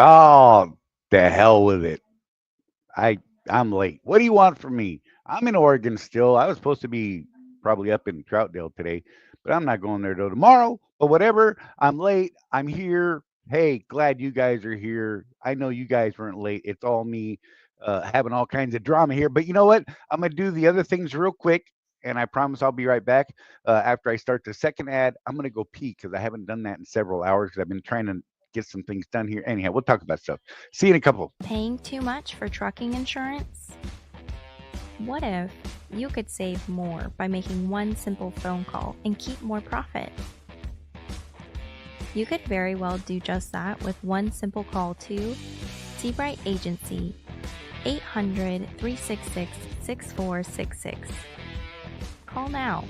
Oh, the hell with it. I I'm late. What do you want from me? I'm in Oregon still. I was supposed to be probably up in Troutdale today, but I'm not going there till tomorrow. But whatever, I'm late. I'm here. Hey, glad you guys are here. I know you guys weren't late. It's all me having all kinds of drama here. But you know what? I'm gonna do the other things real quick, and I promise I'll be right back. After I start the second ad, I'm gonna go pee because I haven't done that in several hours because I've been trying to get some things done here. Anyhow, we'll talk about stuff. See you in a couple. Paying too much for trucking insurance? What if you could save more by making one simple phone call and keep more profit? You could very well do just that with one simple call to Seabright Agency, 800 366 6466. Call now.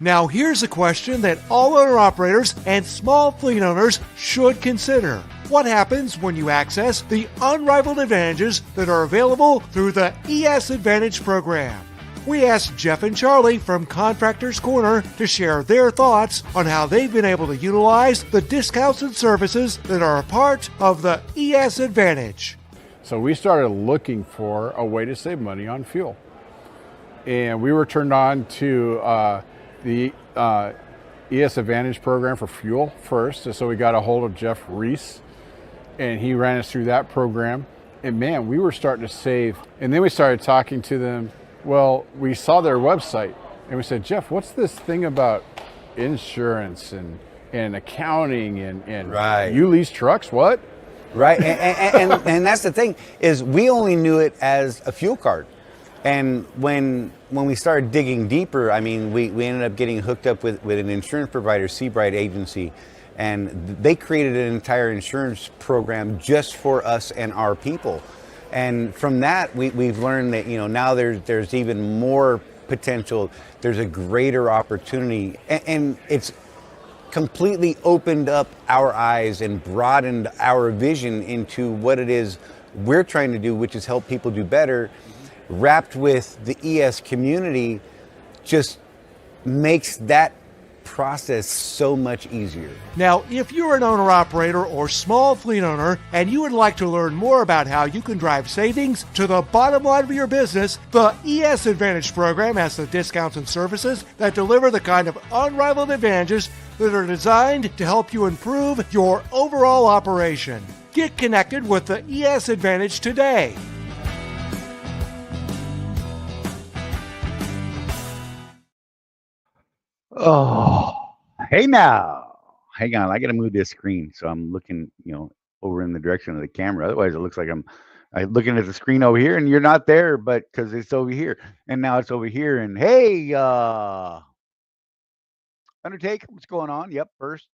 Now here's a question that all owner-operators and small fleet owners should consider. What happens when you access the unrivaled advantages that are available through the ES Advantage program? We asked Jeff and Charlie from Contractors Corner to share their thoughts on how they've been able to utilize the discounts and services that are a part of the ES Advantage. So we started looking for a way to save money on fuel. And we were turned on to the ES Advantage program for fuel first. So we got a hold of Jeff Reese, and he ran us through that program. And man, we were starting to save. And then we started talking to them. Well, we saw their website, and we said, Jeff, what's this thing about insurance and accounting and Right. you lease trucks? What? Right, and that's the thing, is we only knew it as a fuel card. And when we started digging deeper, I mean, we ended up getting hooked up with an insurance provider, Seabright Agency, and they created an entire insurance program just for us and our people. And from that, we've learned that, now there's even more potential. There's a greater opportunity, and it's completely opened up our eyes and broadened our vision into what it is we're trying to do, which is help people do better. Wrapped with the ES community just makes that process so much easier. Now, if you're an owner-operator or small fleet owner and you would like to learn more about how you can drive savings to the bottom line of your business, the ES Advantage program has the discounts and services that deliver the kind of unrivaled advantages that are designed to help you improve your overall operation. Get connected with the ES Advantage today. Oh, hey now. Hang on. I got to move this screen. So I'm looking, over in the direction of the camera. Otherwise, it looks like I'm looking at the screen over here and you're not there, but because it's over here. And now it's over here. And hey, Undertaker, what's going on? Yep, first.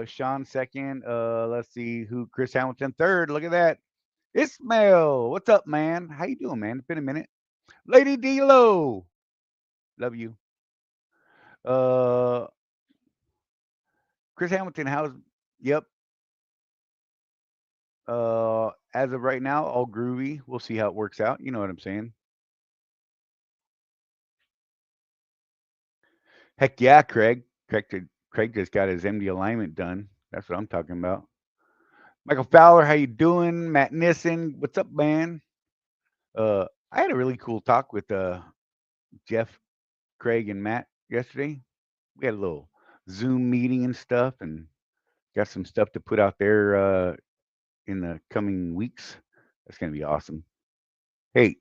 Sean second. Let's see who. Chris Hamilton third. Look at that. Ismail, what's up, man? How you doing, man? It's been a minute. Lady D-Lo, love you. Uh, Chris Hamilton, how's? Yep. As of right now, all groovy. We'll see how it works out. You know what I'm saying? Heck yeah, Craig. Craig just got his MD alignment done. That's what I'm talking about. Michael Fowler, how you doing? Matt Nissen, what's up, man? I had a really cool talk with Jeff, Craig, and Matt yesterday. We had a little Zoom meeting and stuff, and got some stuff to put out there in the coming weeks. That's gonna be awesome. Hey,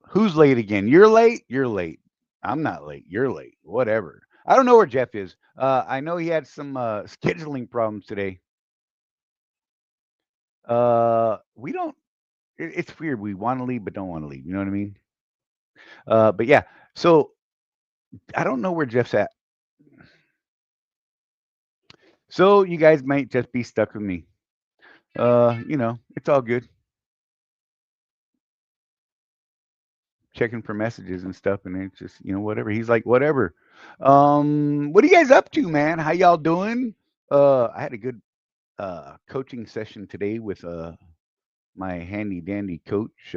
who's late again? You're late. You're late. I'm not late. You're late. Whatever. I don't know where Jeff is. I know he had some scheduling problems today. We don't. It's weird. We want to leave, but don't want to leave. You know what I mean? But yeah. So I don't know where Jeff's at. So you guys might just be stuck with me. It's all good. Checking for messages and stuff, and it's just whatever. He's like whatever. What are you guys up to, man? How y'all doing? I had a good coaching session today with my handy dandy coach,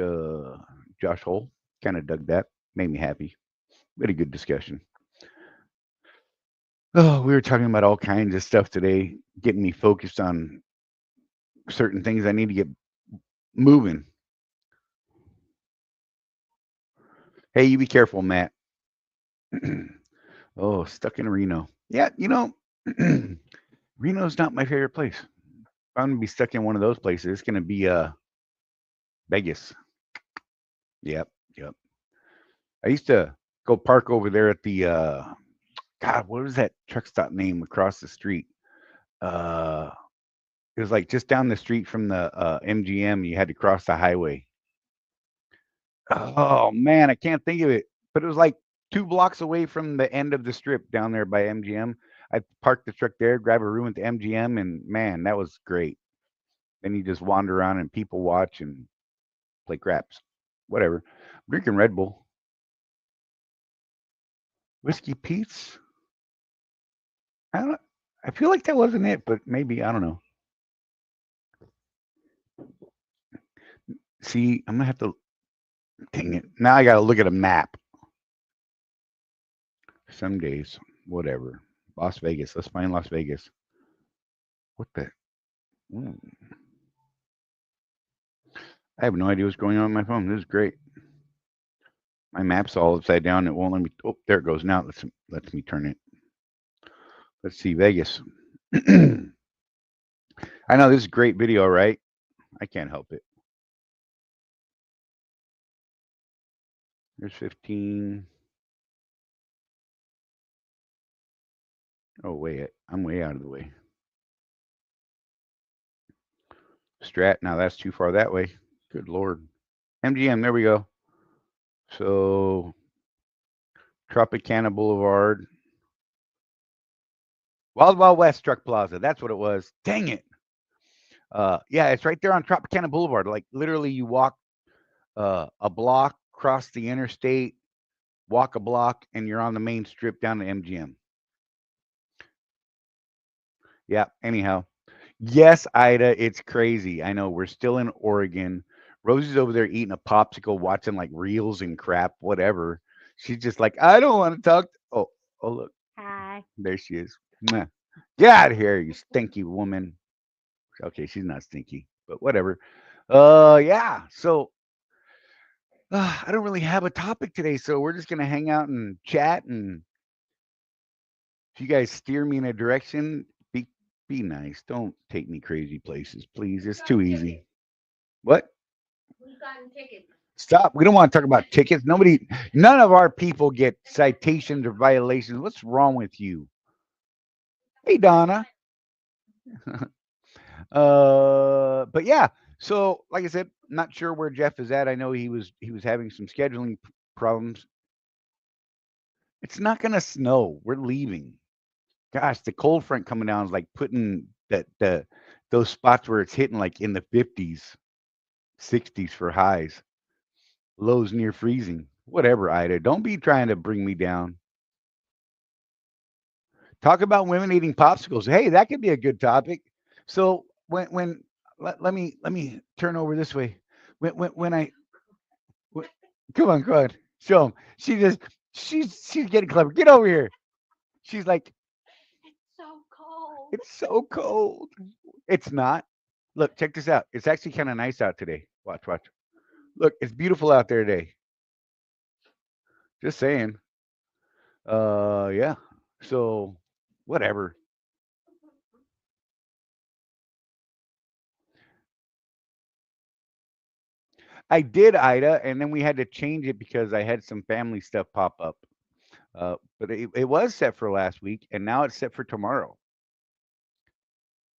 Josh Hole. Kind of dug that. Made me happy. We had a good discussion. Oh, we were talking about all kinds of stuff today, getting me focused on certain things I need to get moving. Hey, you be careful, Matt. Oh, stuck in Reno. Yeah, Reno's not my favorite place. If I'm gonna be stuck in one of those places, it's gonna be Vegas. Yep, yep. I used to go park over there at the God, what was that truck stop name across the street? Uh it was like just down the street from the MGM. You had to cross the highway. Oh man, I can't think of it. But it was like 2 blocks away from the end of the strip down there by MGM. I parked the truck there, grab a room at the MGM, and man, that was great. Then you just wander around and people watch and play craps. Whatever. I'm drinking Red Bull. Whiskey Pete's? I don't I feel like that wasn't it, but maybe I don't know. See, I'm gonna have to dang it. Now I gotta look at a map. Some days, whatever. Las Vegas. Let's find Las Vegas. What the? Ooh. I have no idea what's going on my phone. This is great. My map's all upside down. It won't let me. Oh, there it goes. Now lets me turn it. Let's see Vegas. I know this is great video, right? I can't help it. There's 15. Oh, I'm way out of the way. Strat. Now that's too far that way. Good Lord. MGM. There we go. So Tropicana Boulevard. Wild Wild West Truck Plaza. That's what it was. Dang it. Yeah, it's right there on Tropicana Boulevard. Like literally, you walk a block, cross the interstate, walk a block, and you're on the main strip down to MGM. Yeah. Anyhow, yes, Ida, it's crazy. I know we're still in Oregon. Rosie's over there eating a popsicle, watching like reels and crap, whatever. She's just like, I don't want to talk. Oh, look. Hi. There she is. Mwah. Get out of here, you stinky woman. Okay, she's not stinky, but whatever. Yeah. So I don't really have a topic today, so we're just gonna hang out and chat. And if you guys steer me in a direction, be nice. Don't take me crazy places, please. It's too easy. What? We've gotten tickets. Stop. We don't want to talk about tickets. None of our people get citations or violations. What's wrong with you? Hey, Donna. But yeah. So, like I said, not sure where Jeff is at. I know he was having some scheduling problems. It's not gonna snow. We're leaving. Gosh, the cold front coming down is like putting those spots where it's hitting like in the 50s, 60s for highs, lows near freezing. Whatever, Ida. Don't be trying to bring me down. Talk about women eating popsicles. Hey, that could be a good topic. So when let me turn over this way. When I come on, show him. She's getting clever. Get over here. She's like, It's so cold. it's so cold. It's not. Look, check this out. It's actually kind of nice out today. Watch. Look, it's beautiful out there today. Just saying. Yeah. So, whatever. I did, Ida, and then we had to change it because I had some family stuff pop up. But it was set for last week, and now it's set for tomorrow.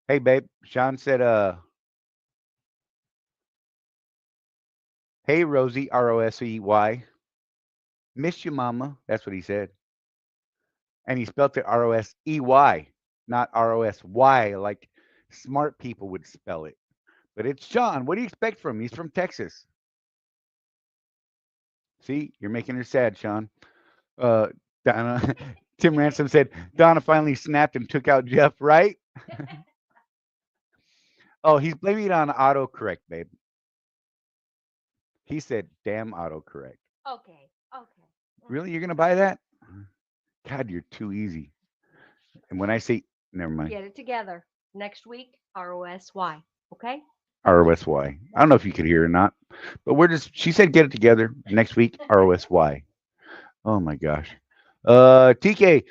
Hey, babe. Sean said, hey, Rosie, Rosey. Miss you, mama. That's what he said. And he spelled it Rosey, not Rosy, like smart people would spell it. But it's Sean. What do you expect from him? He's from Texas. See, you're making her sad, Sean. Donna, Tim Ransom said, Donna finally snapped and took out Jeff, right? Oh, he's blaming it on autocorrect, babe. He said, damn autocorrect. Okay. Really? You're going to buy that? God, you're too easy. And when I say, never mind. Get it together. Next week, ROSY. Okay? ROSY. I don't know if you could hear or not, but she said get it together next week, ROSY. Oh my gosh. TK,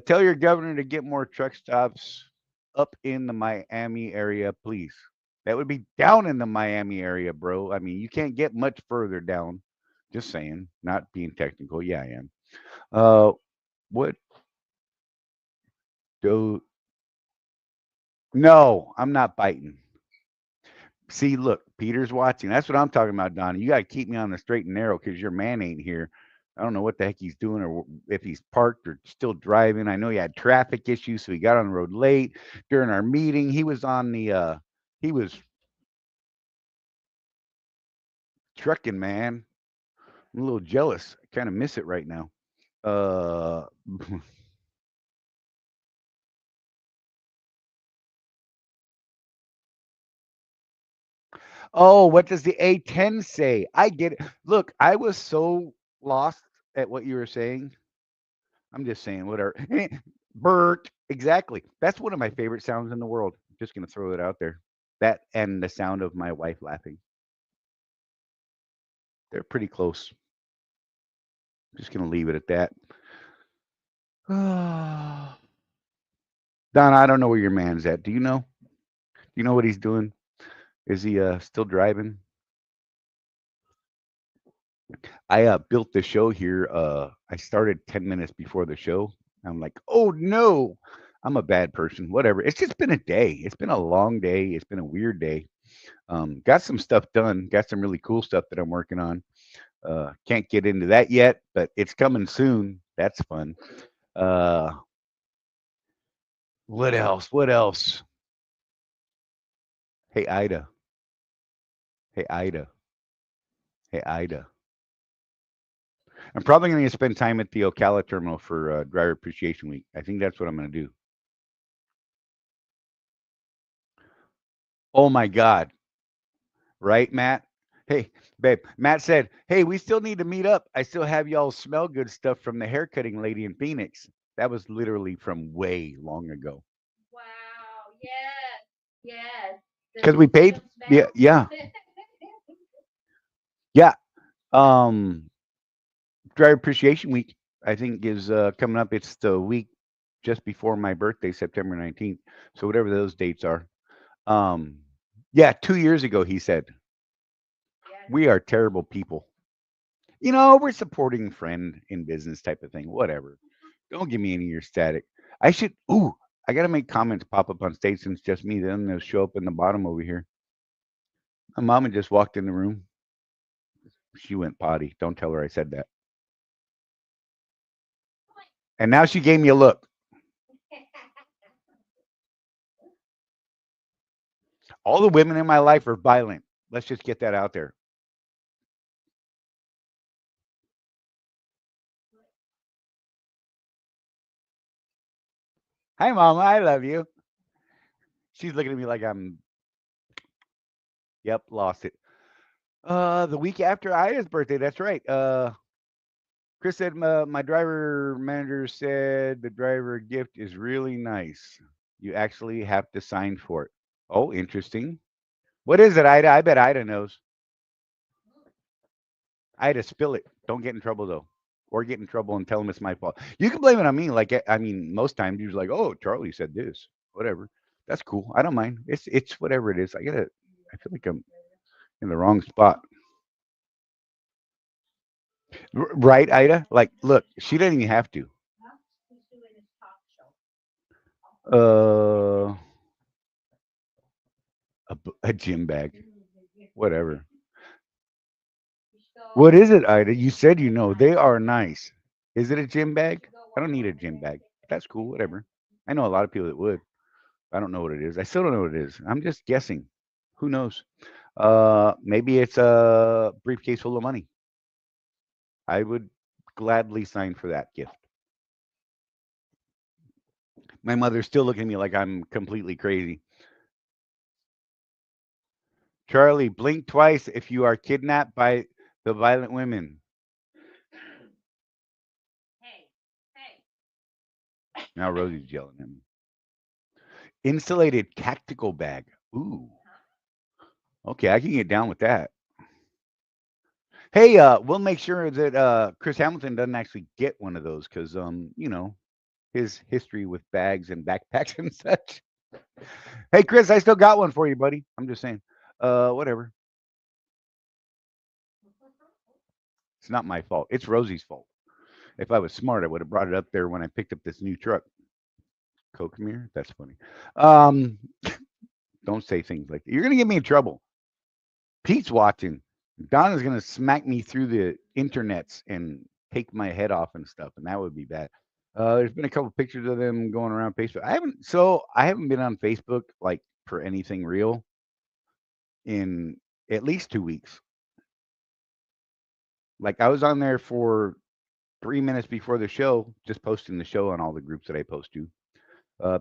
tell your governor to get more truck stops up in the Miami area, please. That would be down in the Miami area, bro. I mean, you can't get much further down. Just saying, not being technical. Yeah, I am. What do? No, I'm not biting. See, look, Peter's watching. That's what I'm talking about, Donnie. You got to keep me on the straight and narrow because your man ain't here. I don't know what the heck he's doing or if he's parked or still driving. I know he had traffic issues, so he got on the road late during our meeting. He was on he was trucking, man. I'm a little jealous. I kind of miss it right now. Uh, oh, what does the A10 say? I get it. Look, I was so lost at what you were saying. I'm just saying, whatever. Bert, exactly. That's one of my favorite sounds in the world. Just gonna throw it out there. That and the sound of my wife laughing. They're pretty close. Just gonna leave it at that. Don, I don't know where your man's at. Do you know? Do you know what he's doing? Is he still driving? I built the show here. I started 10 minutes before the show. I'm like, oh no, I'm a bad person. Whatever. It's just been a day. It's been a long day. It's been a weird day. Got some stuff done. Got some really cool stuff that I'm working on. Can't get into that yet, but it's coming soon. That's fun. Uh, what else? What else? Hey Ida. Hey Ida. Hey Ida. I'm probably going to spend time at the Ocala terminal for Driver Appreciation Week. I think that's what I'm going to do. Oh my God. Right, Matt? Hey, babe. Matt said, hey, we still need to meet up. I still have y'all smell good stuff from the haircutting lady in Phoenix. That was literally from way long ago. Wow. Yes. Yes. Because we paid. Yeah, yeah, yeah. Um, Driver Appreciation Week, I think, is coming up. It's the week just before my birthday, September 19th. So whatever those dates are. Um, yeah, 2 years ago, he said, we are terrible people. We're supporting friend in business type of thing. Whatever. Don't give me any of your static. I should. Ooh, I gotta make comments pop up on stage since it's just me. Then they'll show up in the bottom over here. My mama just walked in the room. She went potty. Don't tell her I said that. And now she gave me a look. All the women in my life are violent. Let's just get that out there. Hi, mama. I love you. She's looking at me like I'm. Yep, lost it. The week after Ida's birthday. That's right. Chris said my driver manager said the driver gift is really nice. You actually have to sign for it. Oh, interesting. What is it, Ida? I bet Ida knows. Ida, spill it. Don't get in trouble though, or get in trouble and tell him it's my fault. You can blame it on me. Like I mean, most times you're like, oh, Charlie said this. Whatever. That's cool. I don't mind. It's whatever it is. I gotta. I feel like I'm in the wrong spot. Right, Ida? Like, look, she doesn't even have to. Uh, a gym bag, whatever. What is it, Ida? You said you know. They are nice. Is it a gym bag? I don't need a gym bag. That's cool, whatever. I know a lot of people that would. I don't know what it is. I still don't know what it is. I'm just guessing. Who knows? Maybe it's a briefcase full of money. I would gladly sign for that gift. My mother's still looking at me like I'm completely crazy. Charlie, blink twice if you are kidnapped by the violent women. Hey, hey. Now Rosie's yelling at me. Insulated tactical bag. Ooh. Okay, I can get down with that. Hey, we'll make sure that Chris Hamilton doesn't actually get one of those because his history with bags and backpacks and such. Hey, Chris, I still got one for you, buddy. I'm just saying. Whatever. It's not my fault. It's Rosie's fault. If I was smart, I would have brought it up there when I picked up this new truck. Kokemir? That's funny. Um, don't say things like that. You're gonna get me in trouble. Pete's watching. Donna's gonna smack me through the internets and take my head off and stuff, and that would be bad. There's been a couple pictures of them going around Facebook. I haven't been on Facebook like for anything real in at least 2 weeks. Like I was on there for 3 minutes before the show, just posting the show on all the groups that I post to.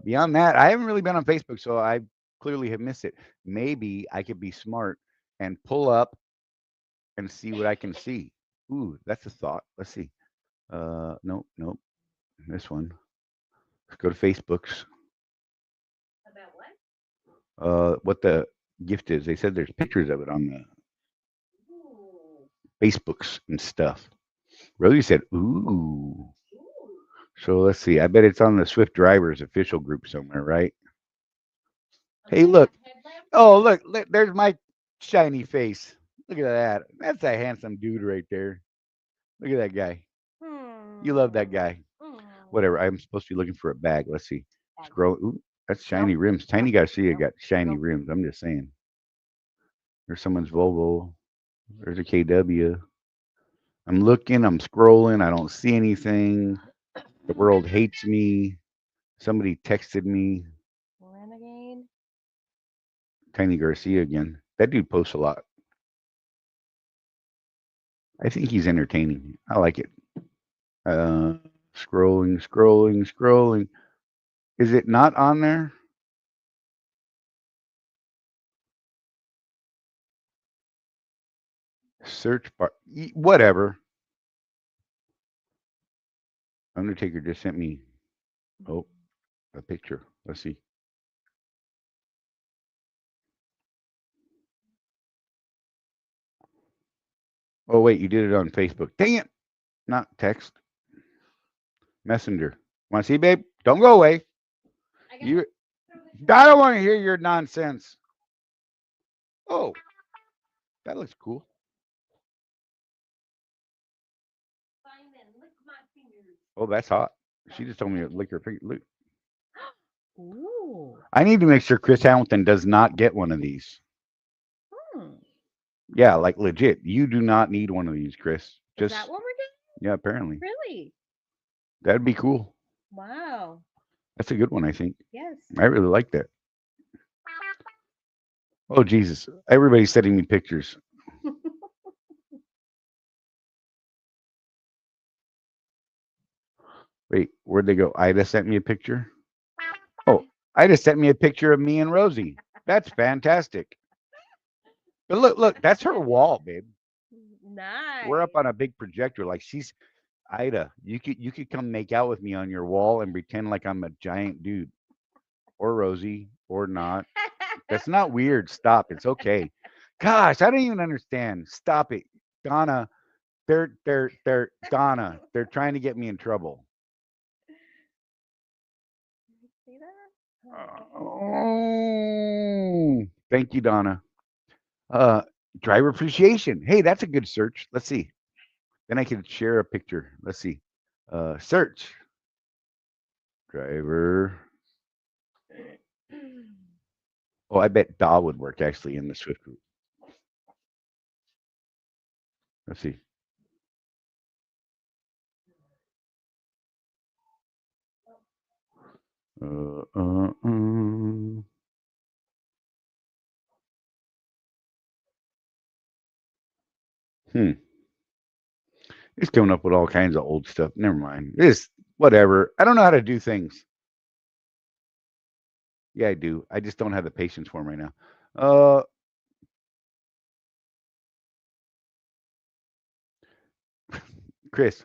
Beyond that, I haven't really been on Facebook, so I clearly have missed it. Maybe I could be smart and pull up and see what I can see. Ooh, that's a thought. Let's see. Nope, nope. This one. Let's go to Facebook's. About what? What the gift is. They said there's pictures of it on the Ooh. Facebooks and stuff. Rosie said, ooh. Ooh. So let's see. I bet it's on the Swift Drivers official group somewhere, right? A Hey, look. headlamp? Oh, look. There's my shiny face. Look at that. That's a handsome dude right there. Look at that guy. You love that guy. Whatever. I'm supposed to be looking for a bag. Let's see. Scroll. Ooh, that's shiny rims. Tiny Garcia got shiny rims. I'm just saying. There's someone's Volvo. There's a KW. I'm looking. I'm scrolling. I don't see anything. The world hates me. Somebody texted me. Renegade. Tiny Garcia again. That dude posts a lot. I think he's entertaining. I like it. Scrolling. Is it not on there? Search bar. Whatever. Undertaker just sent me. Oh, a picture. Let's see. Oh wait, you did it on Facebook. Dang it! Not text. Messenger. Want to see, babe? Don't go away. I got You. I don't want to hear your nonsense. Oh, that looks cool. Simon, lick my fingers. Oh, that's hot. She just told me to lick her finger. Look. Ooh. I need to make sure Chris Hamilton does not get one of these. Hmm. Yeah, like legit. You do not need one of these, Chris. Is Just that what we're doing? yeah, apparently. Really? That'd be cool. Wow. That's a good one, I think. Yes. I really like that. Oh Jesus. Everybody's sending me pictures. Wait, where'd they go? Ida sent me a picture. Oh, Ida sent me a picture of me and Rosie. That's fantastic. But look, that's her wall, babe. Nice. We're up on a big projector. Like she's Ida. You could come make out with me on your wall and pretend like I'm a giant dude. Or Rosie, or not. That's not weird. Stop. It's okay. Gosh, I don't even understand. Stop it. Donna, they're Donna. They're trying to get me in trouble. See that? Oh, thank you, Donna. Uh, driver appreciation. Hey, that's a good search. Let's see. Then I can share a picture. Let's see. Search driver. Oh, I bet Da would work actually in the Swift group. Let's see. Uh, uh, uh. Hmm. He's coming up with all kinds of old stuff. Never mind. This whatever. I don't know how to do things. Yeah, I do. I just don't have the patience for him right now. Chris,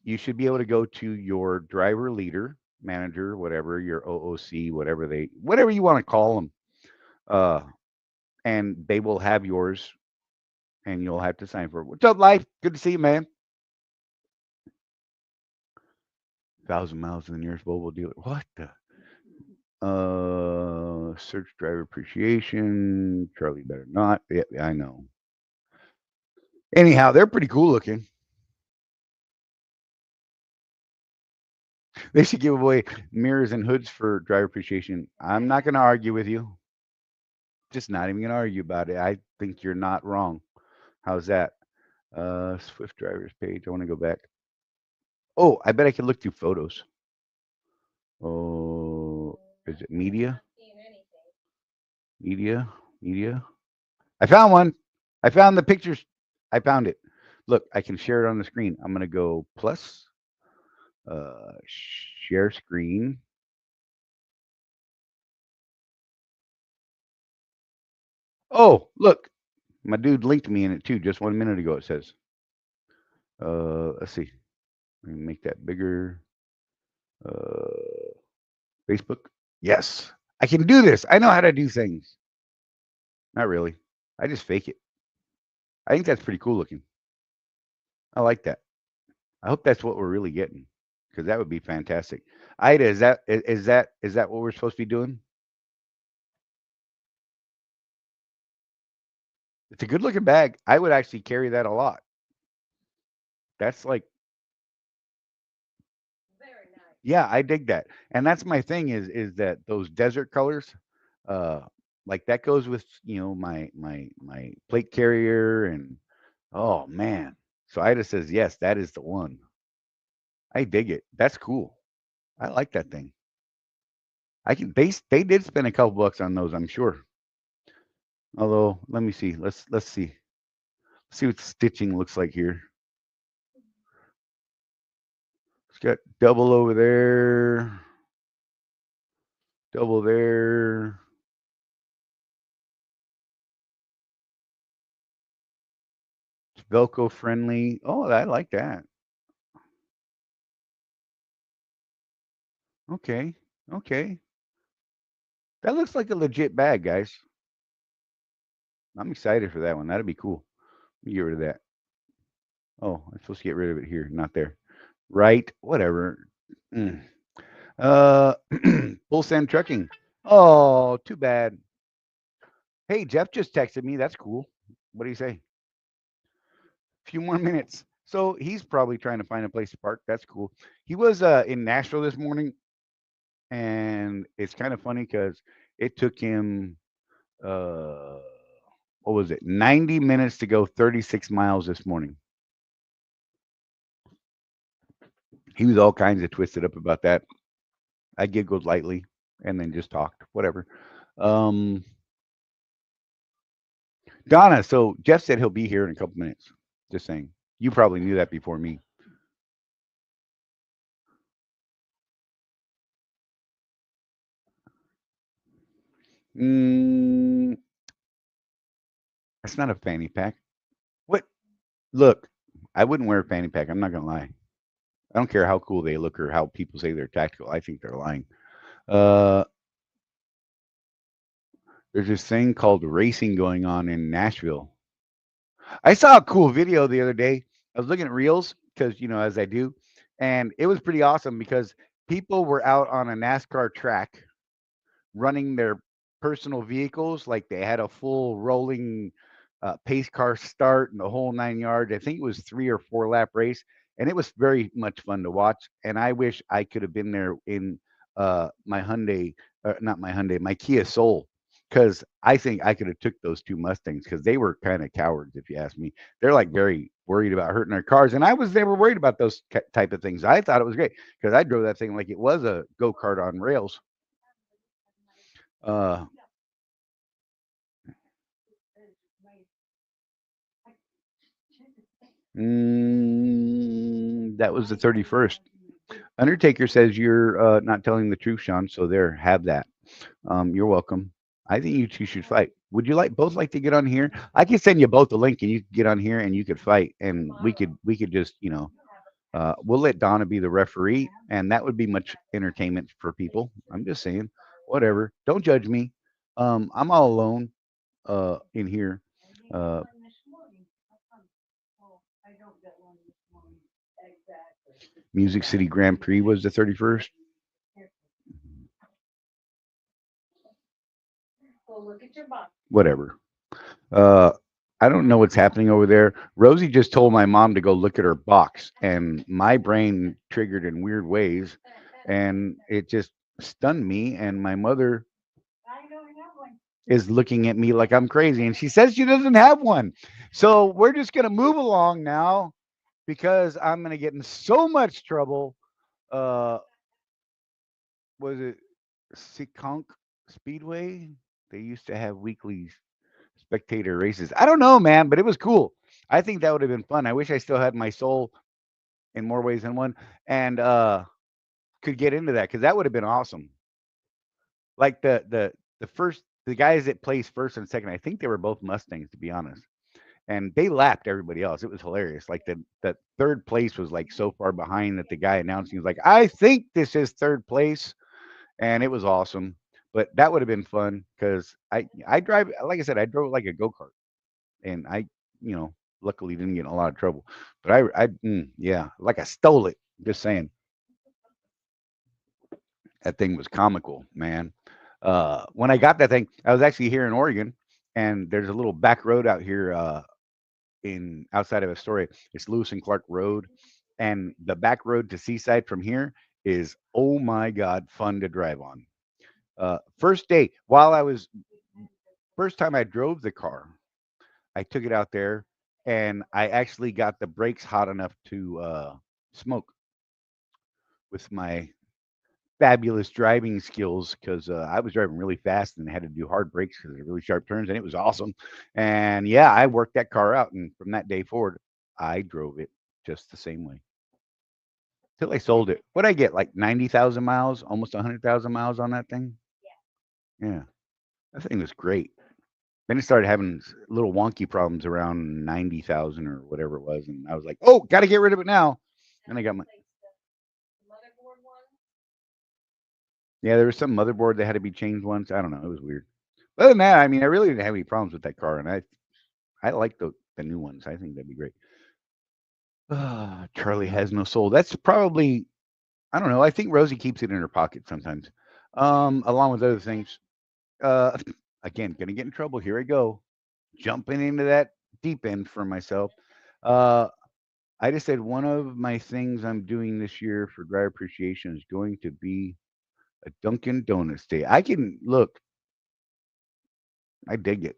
you should be able to go to your driver leader, manager, whatever, your OOC, whatever you want to call them. and they will have yours, and you'll have to sign for it. What's up, Life? Good to see you, man. 1,000 miles to the nearest Volvo dealer. What the? Search driver appreciation. Charlie better not. Yeah, I know. Anyhow, they're pretty cool looking. They should give away mirrors and hoods for driver appreciation. I'm not going to argue with you. Just not even going to argue about it. I think you're not wrong. How's that? Swift drivers page. I want to go back. Oh, I bet I can look through photos. Oh, is it media? Media. I found one. I found the pictures. I found it. Look, I can share it on the screen. I'm going to go plus, share screen. Oh, look, my dude linked me in it too. Just 1 minute ago, it says. Let's see. Let me make that bigger. Facebook. Yes, I can do this. I know how to do things. Not really. I just fake it. I think that's pretty cool looking. I like that. I hope that's what we're really getting, because that would be fantastic. Ida, is that what we're supposed to be doing? It's a good looking bag. I would actually carry that a lot. That's like, yeah, I dig that. And that's my thing is that those desert colors, uh, like that goes with, my plate carrier and oh man. So Ida says, yes, that is the one. I dig it. That's cool. I like that thing. They did spend a couple bucks on those, I'm sure. Although, let me see. Let's see. Let's see what the stitching looks like here. It's got double over there. Double there. It's Velcro friendly. Oh, I like that. Okay. Okay. That looks like a legit bag, guys. I'm excited for that one. That'd be cool. Let me get rid of that. Oh, I'm supposed to get rid of it here, not there. Right. Whatever. Mm. Full Sam Trucking. Oh, too bad. Hey, Jeff just texted me. That's cool. What do you say? A few more minutes. So he's probably trying to find a place to park. That's cool. He was in Nashville this morning, and it's kind of funny because it took him what was it, 90 minutes to go 36 miles this morning. He was all kinds of twisted up about that. I giggled lightly and then just talked, whatever. Donna, so Jeff said he'll be here in a couple minutes. Just saying. You probably knew that before me. That's not a fanny pack. What? Look, I wouldn't wear a fanny pack. I'm not going to lie. I don't care how cool they look or how people say they're tactical. I think they're lying. There's this thing called racing going on in Nashville. I saw a cool video the other day. I was looking at reels because, as I do, and it was pretty awesome because people were out on a NASCAR track running their personal vehicles. Like they had a full rolling pace car start and the whole 9 yards. I think it was 3 or 4 lap race, and it was very much fun to watch. And I wish I could have been there in my Hyundai, not my Hyundai, my Kia Soul, because I think I could have took those two Mustangs because they were kind of cowards, if you ask me. They're like very worried about hurting their cars, and I was never worried about those type of things. I thought it was great because I drove that thing like it was a go kart on rails. Uh, that was the 31st. Undertaker says you're not telling the truth, Sean. So there, have that. You're welcome. I think you two should fight. Would you both like to get on here? I could send you both the link, and you could get on here, and you could fight, and we could just we'll let Donna be the referee, and that would be much entertainment for people. I'm just saying, whatever. Don't judge me. I'm all alone. in here. Uh, Music City Grand Prix was the 31st. Whatever. Uh, I don't know what's happening over there. Rosie just told my mom to go look at her box, and my brain triggered in weird ways, and it just stunned me. And my mother is looking at me like I'm crazy, and she says she doesn't have one. So we're just gonna move along now because I'm gonna get in so much trouble. Uh, was it Seekonk Speedway? They used to have weekly spectator races. I don't know, man, but it was cool. I think that would have been fun. I wish I still had my soul in more ways than one, and could get into that because that would have been awesome. Like the guys that placed first and second, I think they were both Mustangs, to be honest, and they lapped everybody else. It was hilarious. Like the third place was like so far behind that the guy announcing was like, "I think this is third place," and it was awesome. But that would have been fun because I drive, like I said, I drove like a go kart, and you know luckily didn't get in a lot of trouble. But yeah, like I stole it. Just saying, that thing was comical, man. When I got that thing, I was actually here in Oregon, and there's a little back road out here in outside of Astoria. It's Lewis and Clark Road, and the back road to Seaside from here is, oh my god, fun to drive on. First day, while I was first time I drove the car, I took it out there, and I actually got the brakes hot enough to smoke with my fabulous driving skills because I was driving really fast and had to do hard brakes because they're really sharp turns, and it was awesome. And yeah, I worked that car out, and from that day forward, I drove it just the same way till I sold it. What I get, like 90,000 miles, almost 100,000 miles on that thing. Yeah, that thing was great. Then it started having little wonky problems around 90,000 or whatever it was, and I was like, "Oh, got to get rid of it now." And I got my yeah. There was some motherboard that had to be changed once. I don't know. It was weird. Other than that, I mean, I really didn't have any problems with that car, and I like the new ones. I think that'd be great. Charlie has no soul. That's probably I don't know. I think Rosie keeps it in her pocket sometimes, along with other things. Uh, again, gonna get in trouble. Here I go, jumping into that deep end for myself. Uh, I just said one of my things I'm doing this year for driver appreciation is going to be a Dunkin' Donuts day. I can look. I dig it.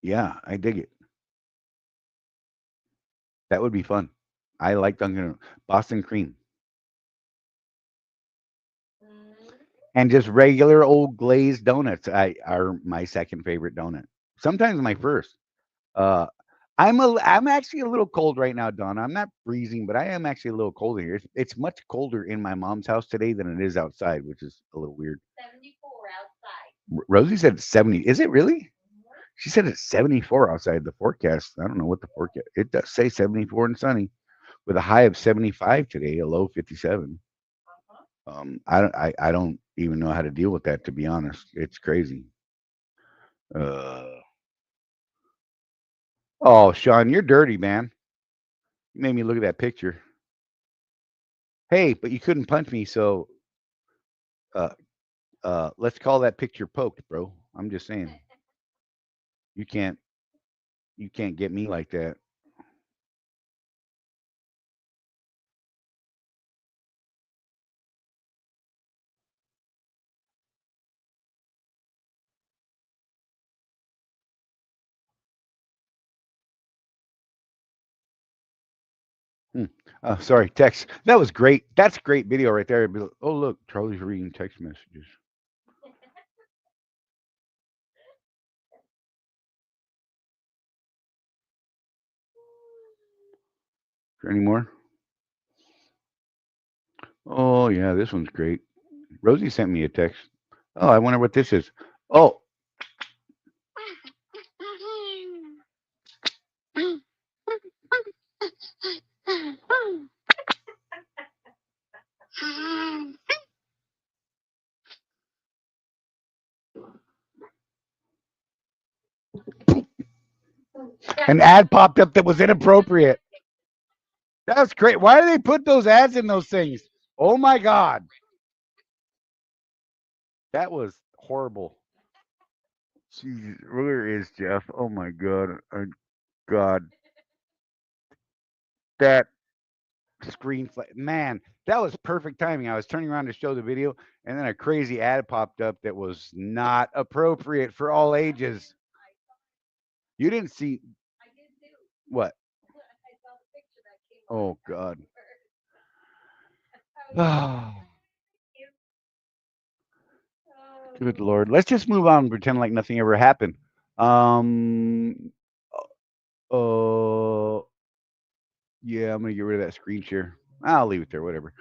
Yeah, I dig it. That would be fun. I like Dunkin' Boston cream and just regular old glazed donuts. I are my second favorite donut. Sometimes my first. Uh, I'm actually a little cold right now, Donna. I'm not freezing, but I am actually a little cold here. It's much colder in my mom's house today than it is outside, which is a little weird. Rosie said 70. Is it really? She said it's 74 outside the forecast. I don't know what the forecast. It does say 74 and sunny with a high of 75 today, a low 57. I don't even know how to deal with that, to be honest. It's crazy. Uh, oh, Sean, you're dirty, man. You made me look at that picture. Hey, but you couldn't punch me, so uh, let's call that picture poked, bro. I'm just saying. You can't you can't get me like that. Hmm. Sorry, text. That was great. That's great video right there. Oh, look, Charlie's reading text messages. Is there any more? Oh, yeah, this one's great. Rosie sent me a text. Oh, I wonder what this is. Oh, An ad popped up that was inappropriate. That was great. Why do they put those ads in those things? Oh my God. That was horrible. Jeez, where is Jeff? Oh my God. God. That screen man, that was perfect timing. I was turning around to show the video, and then a crazy ad popped up that was not appropriate for all ages. You didn't see what? Oh God. Good Lord. Let's just move on and pretend like nothing ever happened. Uh, yeah, I'm gonna get rid of that screen share. I'll leave it there, whatever.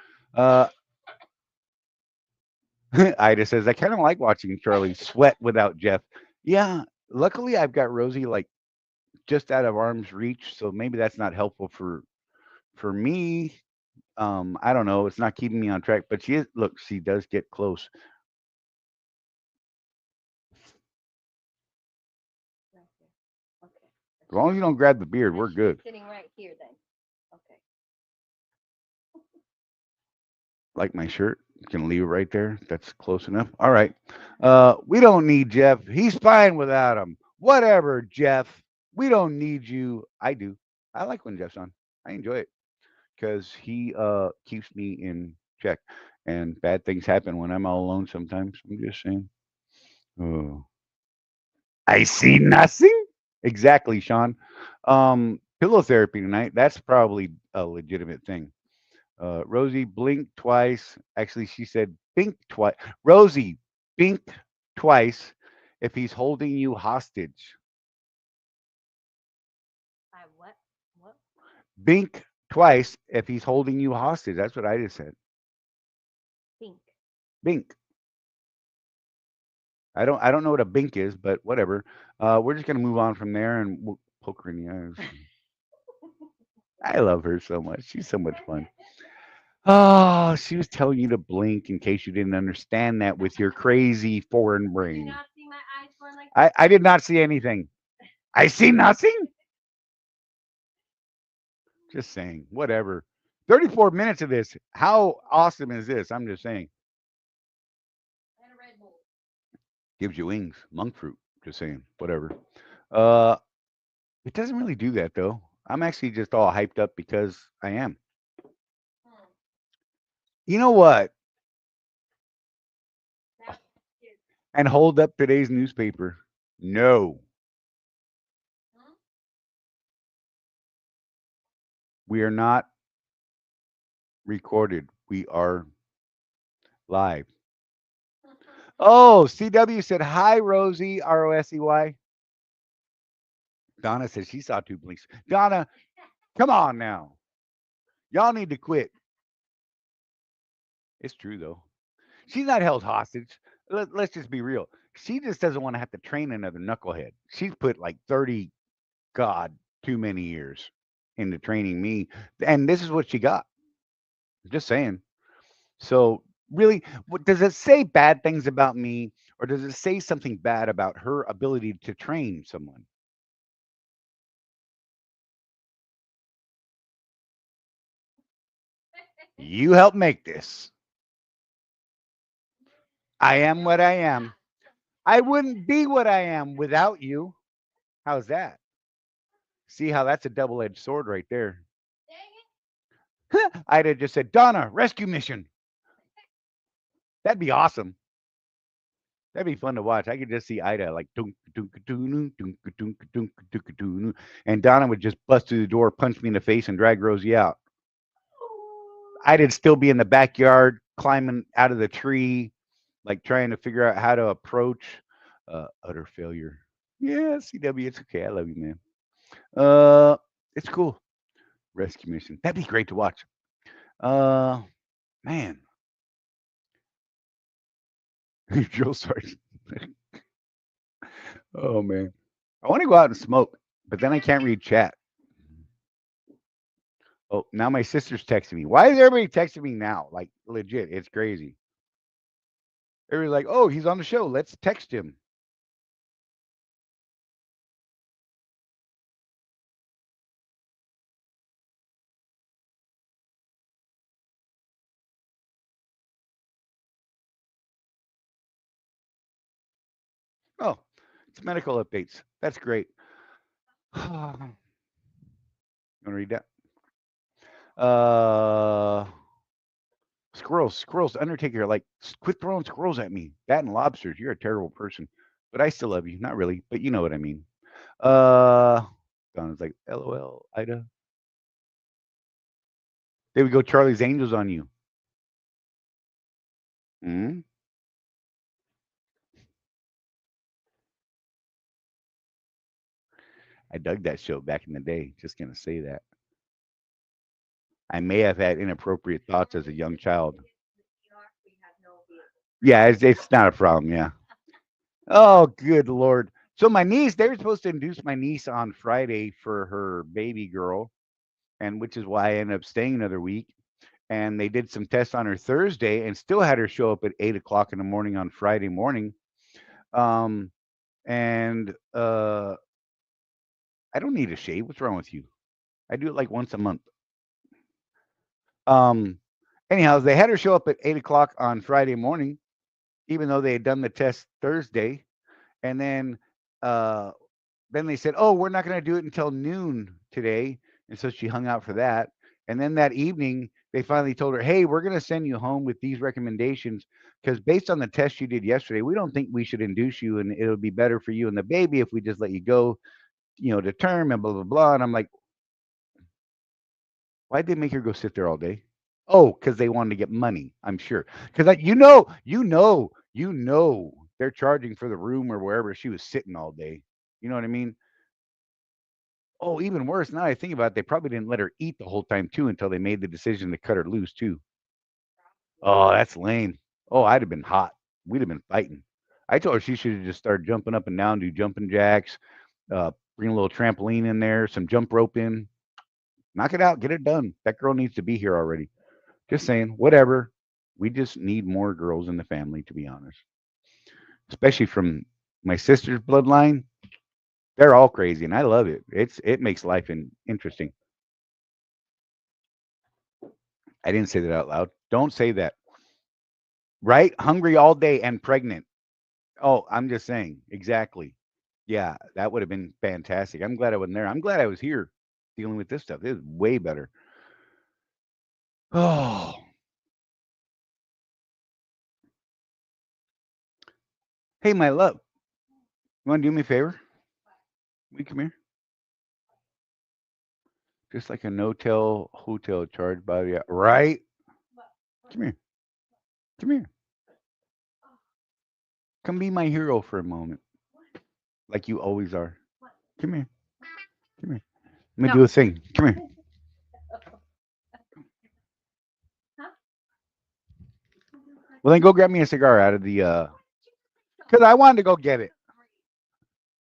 Ida says, I kind of like watching Charlie sweat without Jeff. Yeah, luckily I've got Rosie like just out of arm's reach, so maybe that's not helpful for me. I don't know. It's not keeping me on track, but she is. Look, she does get close. As long as you don't grab the beard, we're good. Sitting right here then. Okay. Like my shirt, you can leave it right there. That's close enough. All right. We don't need Jeff. He's fine without him. Whatever, Jeff. We don't need you. I do. I like when Jeff's on. I enjoy it because he keeps me in check. And bad things happen when I'm all alone sometimes. I'm just saying. Oh. I see nothing. Exactly, Sean. Pillow therapy tonight. That's probably a legitimate thing. Rosie blinked twice. Actually, she said bink twice. Rosie, bink twice if he's holding you hostage. What? What? Bink twice if he's holding you hostage. That's what I just said. Think. Bink. I don't know what a bink is, but whatever. We're just gonna move on from there and we'll poke her in the eyes. I love her so much. She's so much fun. Oh, she was telling you to blink in case you didn't understand that with your crazy foreign Did you brain. not see my eyes going like I did not see anything. I see nothing. Just saying, whatever. 34 minutes of this. How awesome is this? I'm just saying. and a Red Bull. Gives you wings. Monk fruit. Just saying. Whatever. It doesn't really do that though. I'm actually just all hyped up because I am. You know what? That's cute. And hold up today's newspaper. No. We are not recorded. We are live. Oh, CW said, hi, Rosie, ROSEY. Donna says she saw two blinks. Donna, come on now. Y'all need to quit. It's true, though. She's not held hostage. Let's just be real. She just doesn't want to have to train another knucklehead. She's put like 30, God, too many years into training me. And this is what she got. Just saying. So, really, does it say bad things about me, or does it say something bad about her ability to train someone? You help make this. I am what I am. I wouldn't be what I am without you. How's that? See how that's a double-edged sword right there. Ida just said, Donna, rescue mission. That'd be awesome. That'd be fun to watch. I could just see Ida like dunk, dunk, dunk, dunk, dunk, dunk, dunk, dunk, and Donna would just bust through the door, punch me in the face, and drag Rosie out. I'd still be in the backyard, climbing out of the tree, like trying to figure out how to approach utter failure. Yeah, CW, it's okay. I love you, man. It's cool. Rescue mission. That'd be great to watch. Man. Drill sergeant. Oh man. I want to go out and smoke, but then I can't read chat. Oh, now my sister's texting me. Why is everybody texting me now? Like legit, it's crazy. Everybody's like, "Oh, he's on the show. Let's text him." Oh, it's medical updates. That's great. You want to read that? Squirrels. The Undertaker, like, quit throwing squirrels at me. That and lobsters. You're a terrible person, but I still love you. Not really, but you know what I mean. Donna's like, LOL, Ida. There we go. Charlie's Angels on you. Hmm. I dug that show back in the day. Just gonna say that. I may have had inappropriate thoughts as a young child. Yeah, it's not a problem. Yeah. Oh, good Lord. So my niece, they were supposed to induce my niece on Friday for her baby girl, and which is why I ended up staying another week. And they did some tests on her Thursday and still had her show up at 8 o'clock in the morning on Friday morning. Um, and I don't need a shave. What's wrong with you? I do it like once a month. Um, anyhow, they had her show up at 8 o'clock on Friday morning, even though they had done the test Thursday. And then they said, "Oh, we're not going to do it until noon today." And so she hung out for that. And then that evening, they finally told her, "Hey, we're going to send you home with these recommendations because based on the test you did yesterday, we don't think we should induce you, and it'll be better for you and the baby if we just let you go, to term and blah blah blah." And I'm like, "Why'd they make her go sit there all day?" Oh, because they wanted to get money, I'm sure. Because they're charging for the room or wherever she was sitting all day. You know what I mean? Oh, even worse, now I think about it, they probably didn't let her eat the whole time too until they made the decision to cut her loose too. Oh, that's lame. Oh, I'd have been hot. We'd have been fighting. I told her she should have just started jumping up and down, do jumping jacks, bring a little trampoline in there, some jump rope in, knock it out, get it done. That girl needs to be here already. Just saying, whatever. We just need more girls in the family, to be honest. Especially from my sister's bloodline. They're all crazy, and I love it. It makes life interesting. I didn't say that out loud. Don't say that. Right? Hungry all day and pregnant. Oh, I'm just saying. Exactly. Yeah, that would have been fantastic. I'm glad I wasn't there. I'm glad I was here dealing with this stuff. It was way better. Oh, hey, my love. You want to do me a favor? Will you come here? Just like a no-tell hotel charge by the right? Come here. Come here. Come be my hero for a moment, like you always are. Come here. Come here. Let me do a thing. Come here. Well, then go grab me a cigar out of the. Because I wanted to go get it.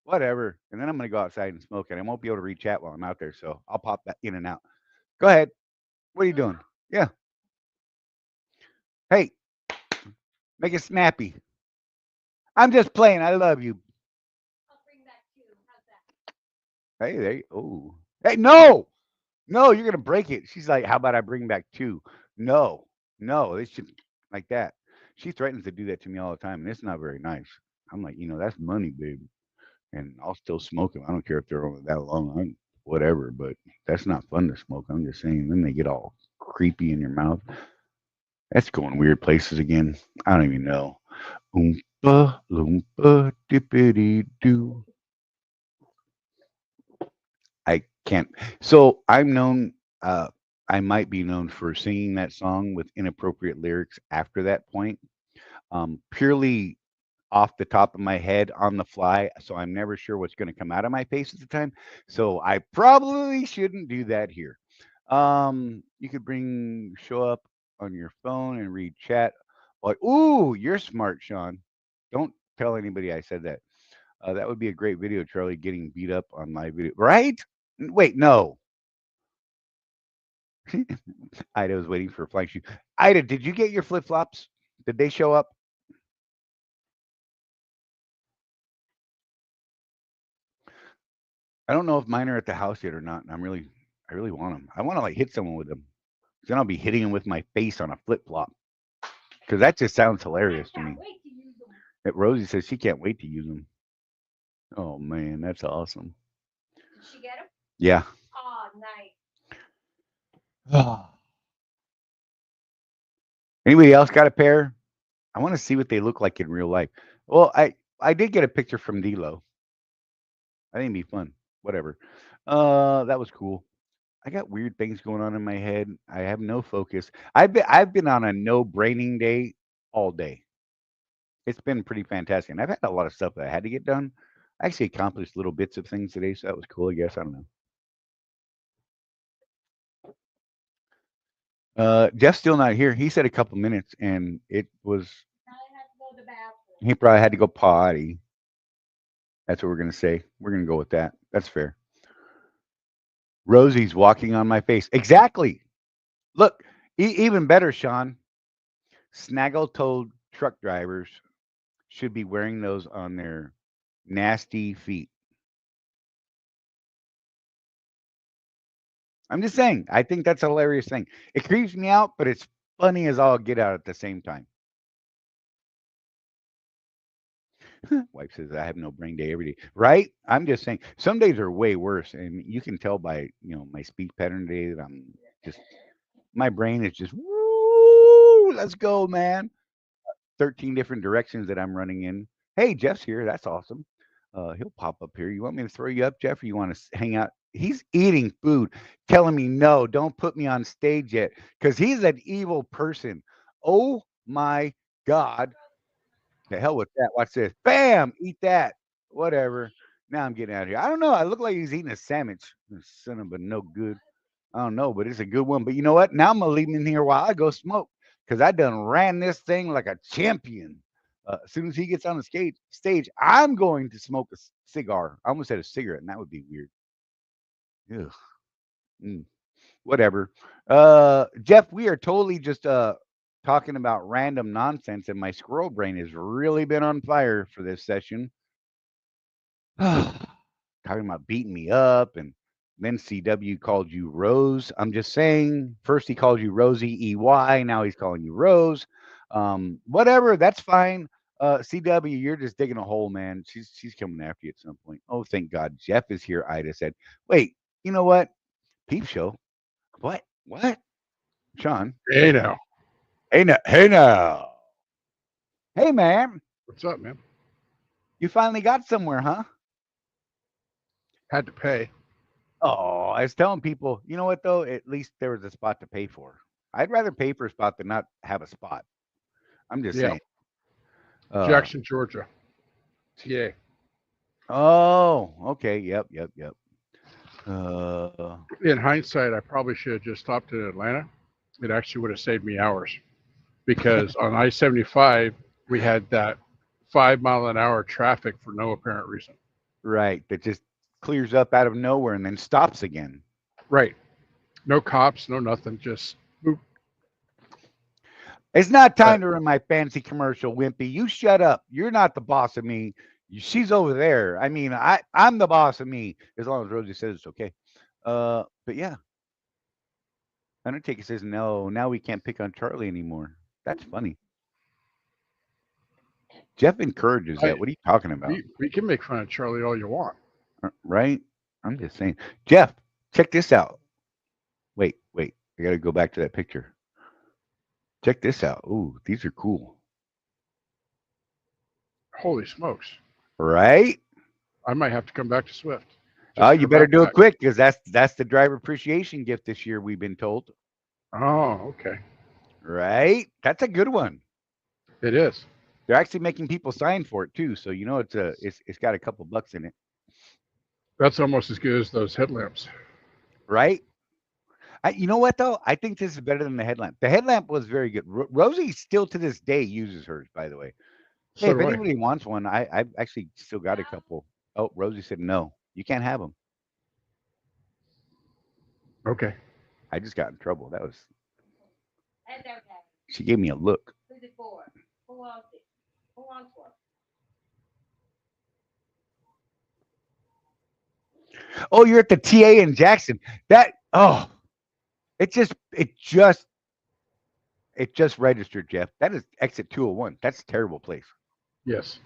Whatever. And then I'm going to go outside and smoke it. I won't be able to read chat while I'm out there, so I'll pop that in and out. Go ahead. What are you doing? Yeah. Hey, make it snappy. I'm just playing. I love you. Hey, there you. Oh. Hey, no. No, you're going to break it. She's like, how about I bring back two? No. No, they should like that. She threatens to do that to me all the time, and it's not very nice. I'm like, that's money, babe. And I'll still smoke them. I don't care if they're only that long. Whatever, but that's not fun to smoke. I'm just saying. Then they get all creepy in your mouth. That's going weird places again. I don't even know. Oompa loompa dippity doo. I can't. So I'm known. I might be known for singing that song with inappropriate lyrics after that point. Purely off the top of my head on the fly, so I'm never sure what's going to come out of my face at the time. So I probably shouldn't do that here. You could show up on your phone and read chat. Like, ooh, you're smart, Sean. Don't tell anybody I said that. That would be a great video, Charlie, getting beat up on my video. Right? Wait, no. Ida was waiting for a flying shoe. Ida, did you get your flip flops? Did they show up? I don't know if mine are at the house yet or not. And I really want them. I want to like hit someone with them. Then I'll be hitting them with my face on a flip flop because that just sounds hilarious to me. Rosie says she can't wait to use them. Oh man, that's awesome. Did she get him? Yeah. Oh, nice. Anybody else got a pair? I want to see what they look like in real life. Well, I did get a picture from D'Lo. I think it'd be fun. Whatever. That was cool. I got weird things going on in my head. I have no focus. I've been on a no braining day all day. It's been pretty fantastic. And I've had a lot of stuff that I had to get done. I actually accomplished little bits of things today, so that was cool, I guess. I don't know. Jeff's still not here. He said a couple minutes, and it was Probably had to go to the bathroom. he probably had to go potty. That's what we're gonna say. We're gonna go with that. That's fair. Rosie's walking on my face. Exactly. Look, even better, Sean. Snaggle-toed truck drivers should be wearing those on their nasty feet. I'm just saying. I think that's a hilarious thing. It creeps me out, but it's funny as all get out at the same time. Wife says I have no brain day every day. Right? I'm just saying some days are way worse, and you can tell by my speech pattern today that I'm just my brain is just woo. Let's go, man. 13 different directions that I'm running in. Hey, Jeff's here. That's awesome. He'll pop up here. You want me to throw you up, Jeff, or you want to hang out? He's eating food, telling me no, don't put me on stage yet, because he's an evil person. Oh my God. The hell with that. Watch this. Bam! Eat that. Whatever. Now I'm getting out of here. I don't know. I look like he's eating a sandwich. Son of a no good. I don't know, but it's a good one. But you know what? Now I'm gonna leave him in here while I go smoke, because I done ran this thing like a champion. As soon as he gets on the stage, I'm going to smoke a cigar. I almost said a cigarette, and that would be weird. Ugh. Mm, whatever. Jeff, we are totally just talking about random nonsense, and my squirrel brain has really been on fire for this session. Talking about beating me up, and then CW called you Rose. I'm just saying, first he called you Rosie EY, now he's calling you Rose. Whatever, that's fine. CW, you're just digging a hole, man. She's coming after you at some point. Oh, thank God, Jeff is here. Ida said, "Wait, you know what? Peep show. What? What? Sean? Hey now, Hey now, hey now, hey man, what's up, man? you finally got somewhere, huh?" Had to pay. Oh, I was telling people, you know what though? At least there was a spot to pay for. I'd rather pay for a spot than not have a spot. I'm just Yeah, saying. Uh, Jackson, Georgia, TA. oh, okay. Yep. Uh, In hindsight, I probably should have just stopped in Atlanta. It actually would have saved me hours because on I-75 we had that 5 mile an hour traffic for no apparent reason. right. That just clears up out of nowhere and then stops again. Right. No cops, no nothing. Just boop. It's not But time to run my fancy commercial, Wimpy. You shut up. You're not the boss of me. She's over there. I mean, I'm the boss of me as long as Rosie says it's okay. But yeah, Undertaker says no. Now we can't pick on Charlie anymore. That's funny. Jeff encourages that. I, What are you talking about? we can make fun of Charlie all you want. Right? I'm just saying. Jeff, check this out. Wait. I got to go back to that picture. Check this out. Ooh, these are cool. Holy smokes. Right? I might have to come back to Swift. Oh, you better do it backpack. quick because that's the driver appreciation gift this year. We've been told. Oh, okay. Right? That's a good one. It is. They're actually making people sign for it too, so you know it's got a couple bucks in it. That's almost as good as those headlamps. Right? You know what though? I think this is better than the headlamp. The headlamp was very good. Rosie still to this day uses hers, by the way. Hey, So if do I. anybody wants one, I've actually still got a couple. Oh, Rosie said no. You can't have them. Okay. I just got in trouble. That was That's okay. she gave me a look. Who's it for? Who wants it? Who wants one? Oh, you're at the TA in Jackson. It just registered, Jeff. That is exit 201. That's a terrible place. Yes.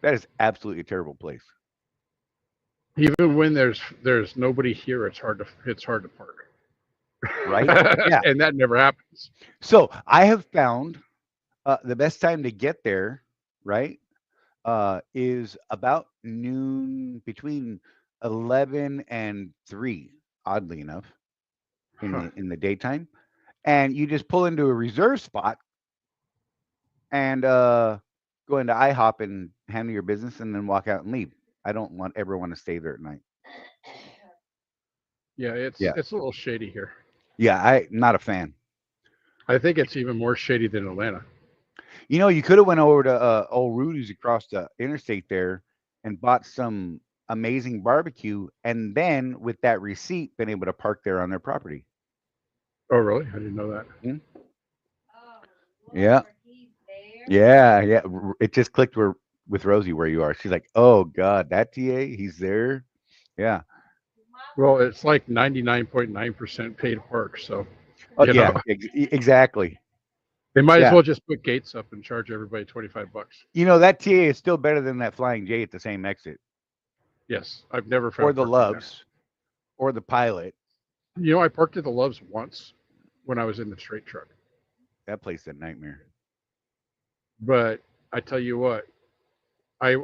That is absolutely a terrible place. Even when there's nobody here, it's hard to park. Right? Yeah. And that never happens. So I have found the best time to get there, right, is about noon, between 11 and 3, oddly enough, in the daytime. And you just pull into a reserve spot and go into IHOP and handle your business and then walk out and leave. I don't ever want to stay there at night. Yeah, Yeah. it's a little shady here. Yeah, I'm not a fan. I think it's even more shady than Atlanta. You know, you could have went over to old Rudy's across the interstate there and bought some amazing barbecue, and then with that receipt, been able to park there on their property. Oh, really? I didn't know that. Hmm? Oh, Yeah. Lord, he's there. Yeah, yeah. It just clicked with Rosie where you are. She's like, "Oh God, that TA, he's there." Yeah. Well, it's like 99.9% paid park, so Oh you yeah, know exactly. they might as Yeah. well just put gates up and charge everybody $25. You know that TA is still better than that Flying J at the same exit, Yes, I've never or found the parking there. Loves, or the Pilot. You know, I parked at the Loves once when I was in the straight truck, That place is a nightmare. but I tell you what, I've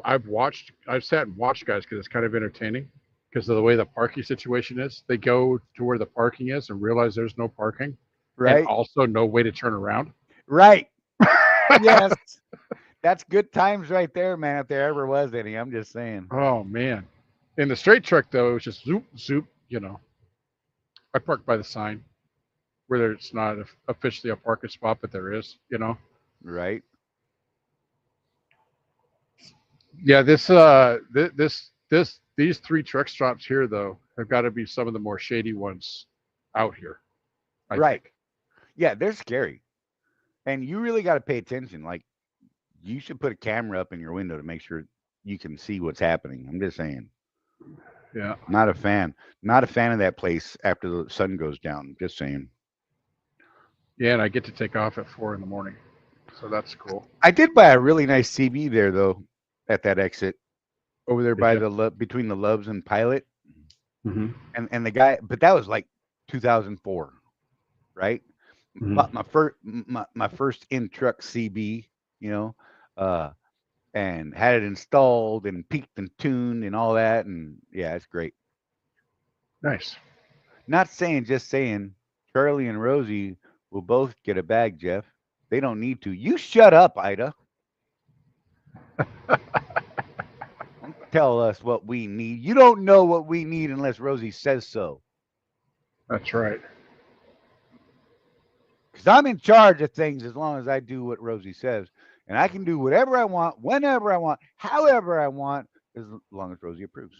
sat and watched guys because it's kind of entertaining because of the way the parking situation is. They go to where the parking is and realize there's no parking and Right? also no way to turn around. Right. Yes. That's good times right there, man, if there ever was any. I'm just saying. Oh man. In the straight truck though, it was just zoop, zoop, you know. I parked by the sign where it's not officially a parking spot, but there is, you know. Right? Yeah, these 3 truck stops here though have got to be some of the more shady ones out here. I Right. think. Yeah, they're scary. And you really got to pay attention. Like, you should put a camera up in your window to make sure you can see what's happening. I'm just saying. Yeah. Not a fan. Not a fan of that place after the sun goes down. Just saying. Yeah, and I get to take off at 4 in the morning, so that's cool. I did buy a really nice CB there though, at that exit over there Did by ya? the between the Loves and Pilot, Mm-hmm. and the guy. But that was like 2004, right? Mhm. Bought my first in truck CB, you know, uh, and had it installed and peaked and tuned and all that, and yeah, it's great. Nice. Not saying, just saying, Charlie and Rosie will both get a bag, Jeff. They don't need to. You shut up, Ida. Don't tell us what we need. You don't know what we need unless Rosie says so. That's right. Because I'm in charge of things as long as I do what Rosie says. And I can do whatever I want, whenever I want, however I want, as long as Rosie approves.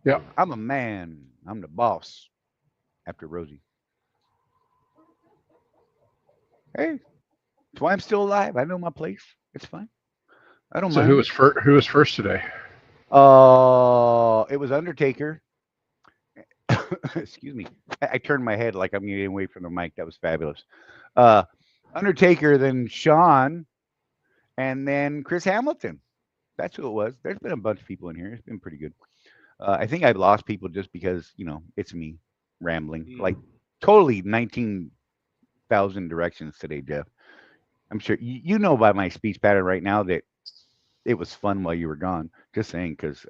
Yeah. I'm a man. I'm the boss after Rosie. Hey, that's why I'm still alive. I know my place. It's fine. I don't So mind. who was first today? It was Undertaker. Excuse me. I turned my head like I'm getting away from the mic. That was fabulous. Undertaker, then Sean, and then Chris Hamilton. That's who it was. There's been a bunch of people in here. It's been pretty good. I think I've lost people just because, it's me rambling. Like totally 19,000 directions today, Jeff. I'm sure you know by my speech pattern right now that it was fun while you were gone. Just saying, because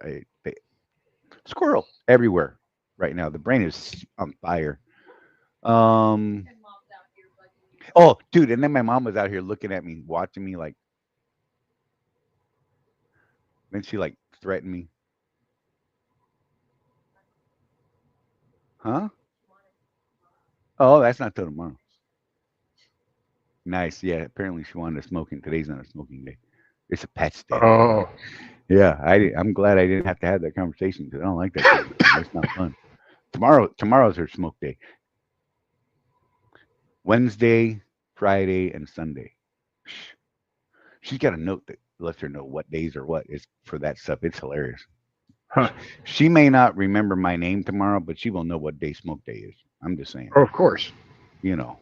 squirrel everywhere right now. The brain is on fire. Um. And mom's out here bugging me. Oh, dude, and then my mom was out here looking at me, watching me like. Then she like threatened me. Huh? Oh, that's not till tomorrow. Nice. Yeah. Apparently she wanted to smoke, and today's not a smoking day. It's a pets day. Oh, Yeah. I'm glad I didn't have to have that conversation because I don't like that. It's not fun. Tomorrow's her smoke day. Wednesday, Friday, and Sunday. She's got a note that lets her know what days are what is for that stuff. It's hilarious. huh. She may not remember my name tomorrow, but she will know what day smoke day is. I'm just saying, Oh, of course. you know.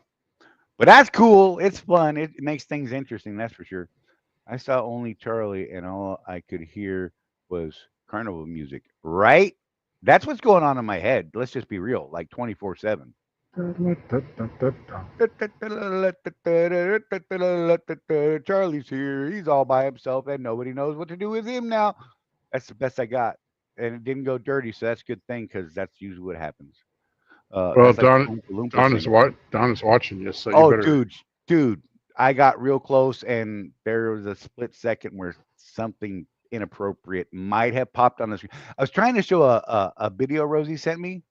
But that's cool. It's fun. It makes things interesting. That's for sure. I saw only Charlie, and all I could hear was carnival music, right? That's what's going on in my head. Let's just be real, like 24/7. Charlie's here. He's all by himself, and nobody knows what to do with him now. That's the best I got, and it didn't go dirty, so that's a good thing because that's usually what happens. Well, That's like the Don, Oompa Loompa thing. Don is watching you, so you Oh, better. dude, I got real close, and there was a split second where something inappropriate might have popped on the screen. I was trying to show a video Rosie sent me,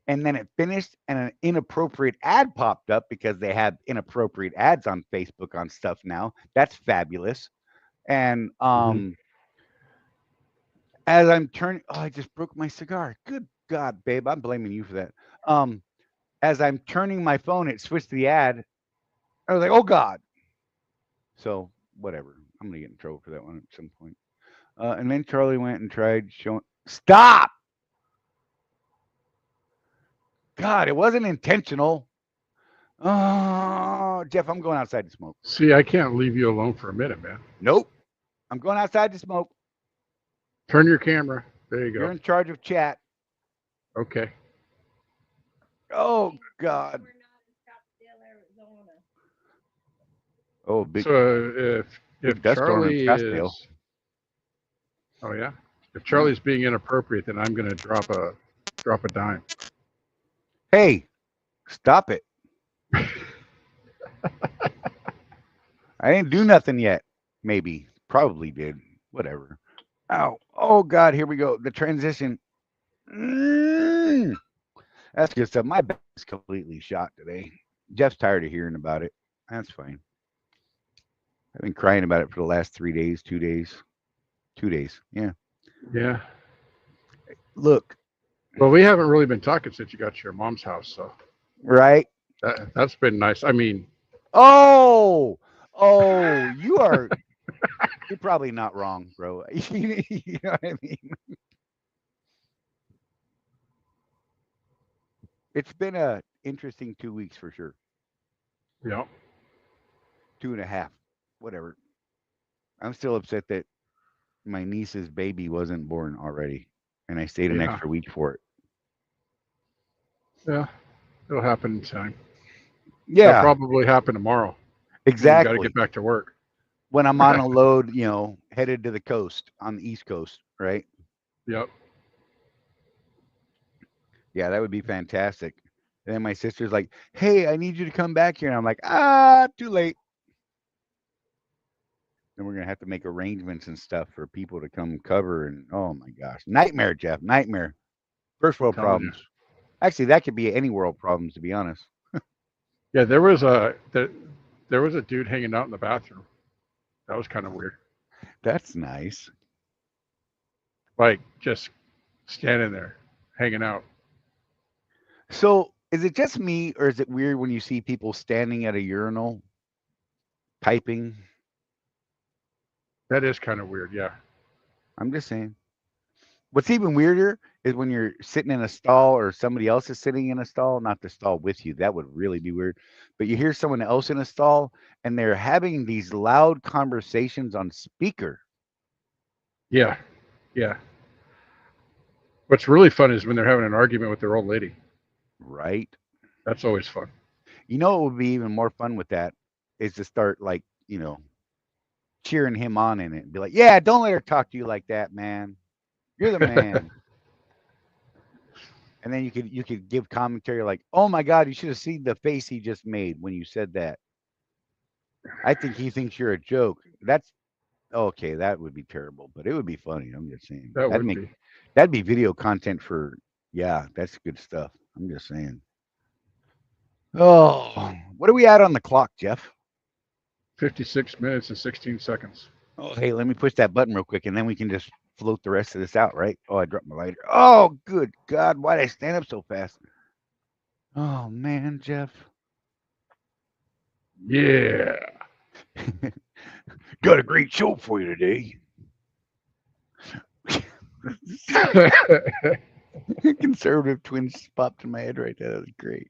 and then it finished, and an inappropriate ad popped up because they have inappropriate ads on Facebook on stuff now. That's fabulous. And as I'm turning, oh, I just broke my cigar. Good God, babe, I'm blaming you for that. As I'm turning my phone, it switched to the ad. I was like, oh God. So whatever. I'm gonna get in trouble for that one at some point. And then Charlie went and tried showing. Stop. God, it wasn't intentional. Oh, Jeff, I'm going outside to smoke. See, I can't leave you alone for a minute, man. Nope. I'm going outside to smoke. Turn your camera. There you You're go. in charge of chat. Okay. Oh God. We're not in Scottsdale, Arizona. Oh, big. So if dust storm in Charlie Scottsdale. is, oh yeah, if Charlie's being inappropriate, then I'm going to drop a dime. Hey, stop it. I didn't do nothing yet. Maybe. Probably did. Whatever. Ow. Oh, God. Here we go. The transition. That's good stuff. My back is completely shot today. Jeff's tired of hearing about it. That's fine. I've been crying about it for the last 3 days, 2 days. 2 days. Yeah. Yeah. Look. Well, we haven't really been talking since you got to your mom's house, so Right. that's been nice. I mean, oh, you're probably not wrong, bro. You know what I mean? It's been a interesting 2 weeks for sure. yeah. 2.5, whatever. I'm still upset that my niece's baby wasn't born already, and I stayed an Yeah. extra week for it. Yeah. It'll happen in time. Yeah, It'll probably happen tomorrow. exactly. You got to get back to work. When I'm on a load, headed to the coast on the East Coast, right? Yep. Yeah, that would be fantastic. And then my sister's like, "Hey, I need you to come back here," and I'm like, too late. Then we're gonna have to make arrangements and stuff for people to come cover, and oh my gosh, nightmare, Jeff, nightmare. First world telling you. problems. Actually, that could be any world problems, to be honest. Yeah, there was a dude hanging out in the bathroom. That was kind of weird. That's nice. Like just standing there, hanging out. So, is it just me, or is it weird when you see people standing at a urinal, typing? That is kind of weird. Yeah. I'm just saying. What's even weirder is when you're sitting in a stall or somebody else is sitting in a stall, not the stall with you. That would really be weird. But you hear someone else in a stall and they're having these loud conversations on speaker. Yeah. Yeah. What's really fun is when they're having an argument with their old lady. Right. That's always fun. You know what would be even more fun with that is to start like, cheering him on in it and be like, yeah, don't let her talk to you like that, man. You're the man. And then you could give commentary like, oh my God, you should have seen the face he just made when you said that. I think he thinks you're a joke. That's okay, that would be terrible, but it would be funny. I'm just saying. That'd be video content for that's good stuff. I'm just saying. Oh, what are we at on the clock, Jeff? 56 minutes and 16 seconds. Oh, hey, let me push that button real quick and then we can just float the rest of this out, right? Oh, I dropped my lighter. Oh, good God. Why did I stand up so fast? Oh, man, Jeff. Yeah. Got a great show for you today. Conservative twins popped in my head right there. That was great.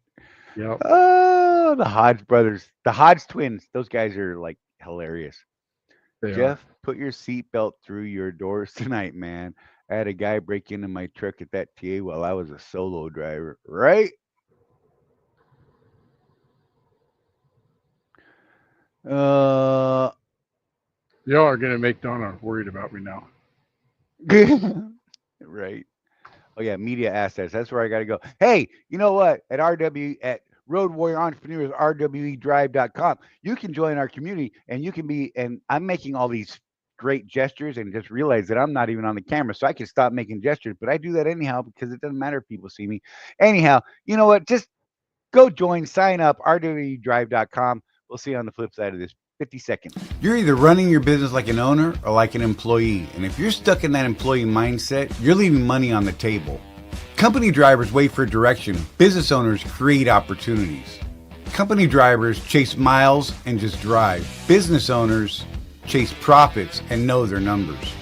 Yep. Oh, the Hodge brothers. The Hodge twins. Those guys are like hilarious. They Jeff, put your seatbelt through your doors tonight, man. I had a guy break into my truck at that TA while I was a solo driver, right? Uh, Y'all are gonna make Donna worried about me now. right. Oh yeah, media assets. That's where I got to go. Hey, you know what? At RW at Road Warrior Entrepreneurs, rwedrive.com, you can join our community and you can be. And I'm making all these great gestures and just realize that I'm not even on the camera, so I can stop making gestures. But I do that anyhow because it doesn't matter if people see me. Anyhow, you know what? Just go join, sign up, rwedrive.com. We'll see you on the flip side of this. 50 seconds. You're either running your business like an owner or like an employee. And if you're stuck in that employee mindset, you're leaving money on the table. Company drivers wait for direction. Business owners create opportunities. Company drivers chase miles and just drive. Business owners chase profits and know their numbers.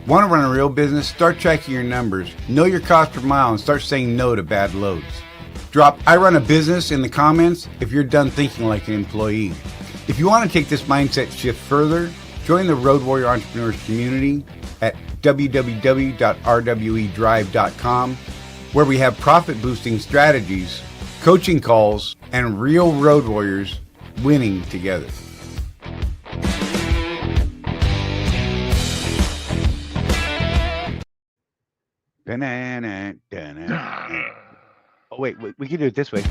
Want to run a real business? Start tracking your numbers. Know your cost per mile and start saying no to bad loads. Drop "I run a business" in the comments if you're done thinking like an employee. If you want to take this mindset shift further, join the Road Warrior Entrepreneurs community at www.rwedrive.com, where we have profit boosting strategies, coaching calls, and real road warriors winning together. Oh wait, we can do it this way.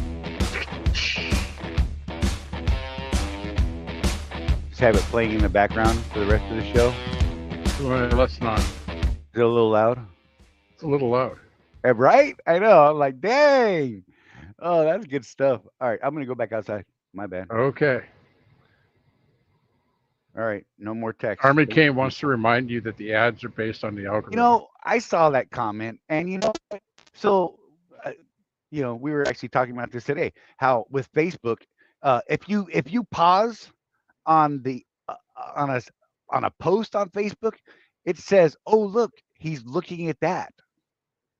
Just have it playing in the background for the rest of the show. Well, let's not. Is it a little loud? It's a little loud. Right? I know. I'm like, dang. Oh, that's good stuff. All right, I'm gonna go back outside. My bad. Okay. All right, no more text. Armin Kane wants to remind you that the ads are based on the algorithm. You know, I saw that comment, and you know, so you know, we were actually talking about this today. How with Facebook, if you pause on the on a post on Facebook, it says, "Oh, look, he's looking at that,"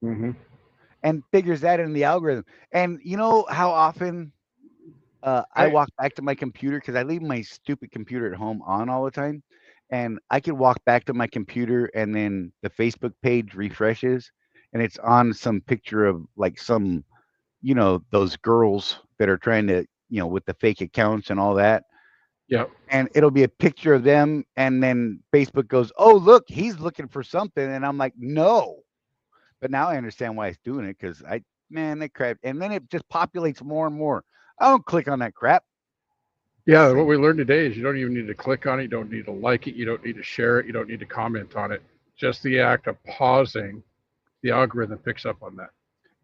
and figures that in the algorithm. And you know how often I walk back to my computer because I leave my stupid computer at home on all the time, and I could walk back to my computer and then the Facebook page refreshes, and it's on some picture of like some, you know, those girls that are trying to, you know, with the fake accounts and all that. Yep. And it'll be a picture of them, and then Facebook goes, "Oh, look, he's looking for something," and I'm like, "No," but now I understand why it's doing it because that crap, and then it just populates more and more. I don't click on that crap. Yeah, what we learned today is you don't even need to click on it, you don't need to like it, you don't need to share it, you don't need to comment on it. Just the act of pausing, the algorithm picks up on that.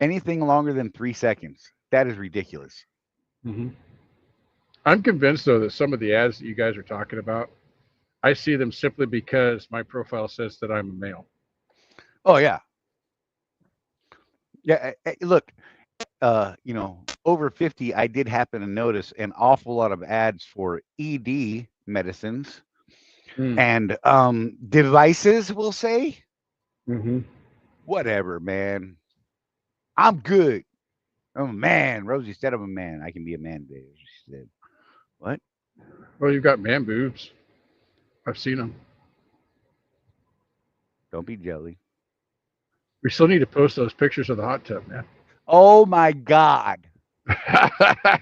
Anything longer than 3 seconds, that is ridiculous. I'm convinced, though, that some of the ads that you guys are talking about, I see them simply because my profile says that I'm a male. Oh yeah, yeah. Look, you know, over 50, I did happen to notice an awful lot of ads for ED medicines and devices. We'll say, whatever, man. I'm good. I'm a man. Rosie said I'm a man. I can be a man today. She said, "What?" Well, you've got man boobs. I've seen them. Don't be jelly. We still need to post those pictures of the hot tub, man. Oh my God. I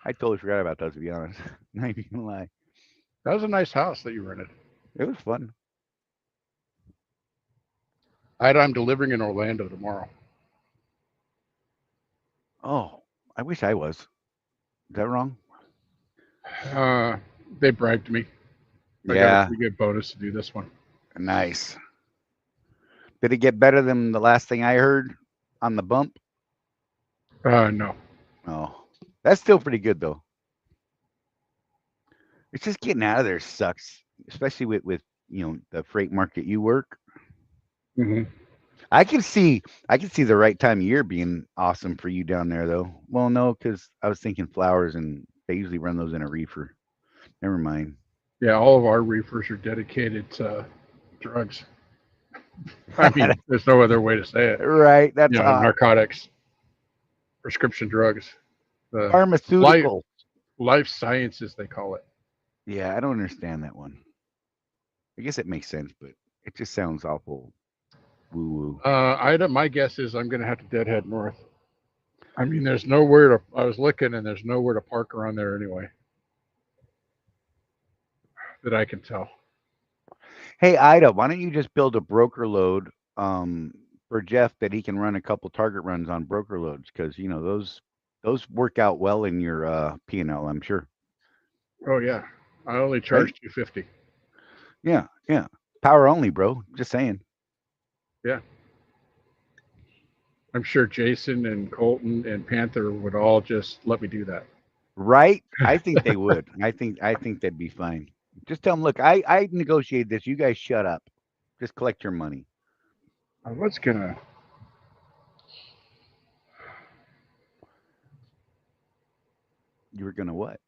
totally forgot about those, to be honest. Not even gonna lie. That was a nice house that you rented. It was fun. I'm delivering in Orlando tomorrow. Oh, I wish I was. Is that wrong? They bragged me. I got a pretty good bonus to do this one. Nice. Did it get better than the last thing I heard on the bump? No. Oh, that's still pretty good though. It's just getting out of there sucks, especially with you know the freight market you work. I can see the right time of year being awesome for you down there though. Well, no, because I was thinking flowers and they usually run those in a reefer. Never mind. Yeah, all of our reefers are dedicated to drugs. I mean, there's no other way to say it. Right. That's narcotics, prescription drugs, pharmaceutical. Life sciences, they call it. Yeah, I don't understand that one. I guess it makes sense, but it just sounds awful. woo. Ida, my guess is I'm going to have to deadhead north. I mean, there's nowhere to. I was looking, and there's nowhere to park around there anyway, that I can tell. Hey, Ida, why don't you just build a broker load for Jeff that he can run a couple target runs on broker loads? Because, you know, those work out well in your P&L, I'm sure. Oh yeah, I only charge $250. Yeah. Power only, bro. Just saying. Yeah. I'm sure Jason and Colton and Panther would all just let me do that. Right? I think they would. I think that'd be fine. Just tell them, look, I negotiated this. You guys shut up. Just collect your money. I was gonna. You were gonna what?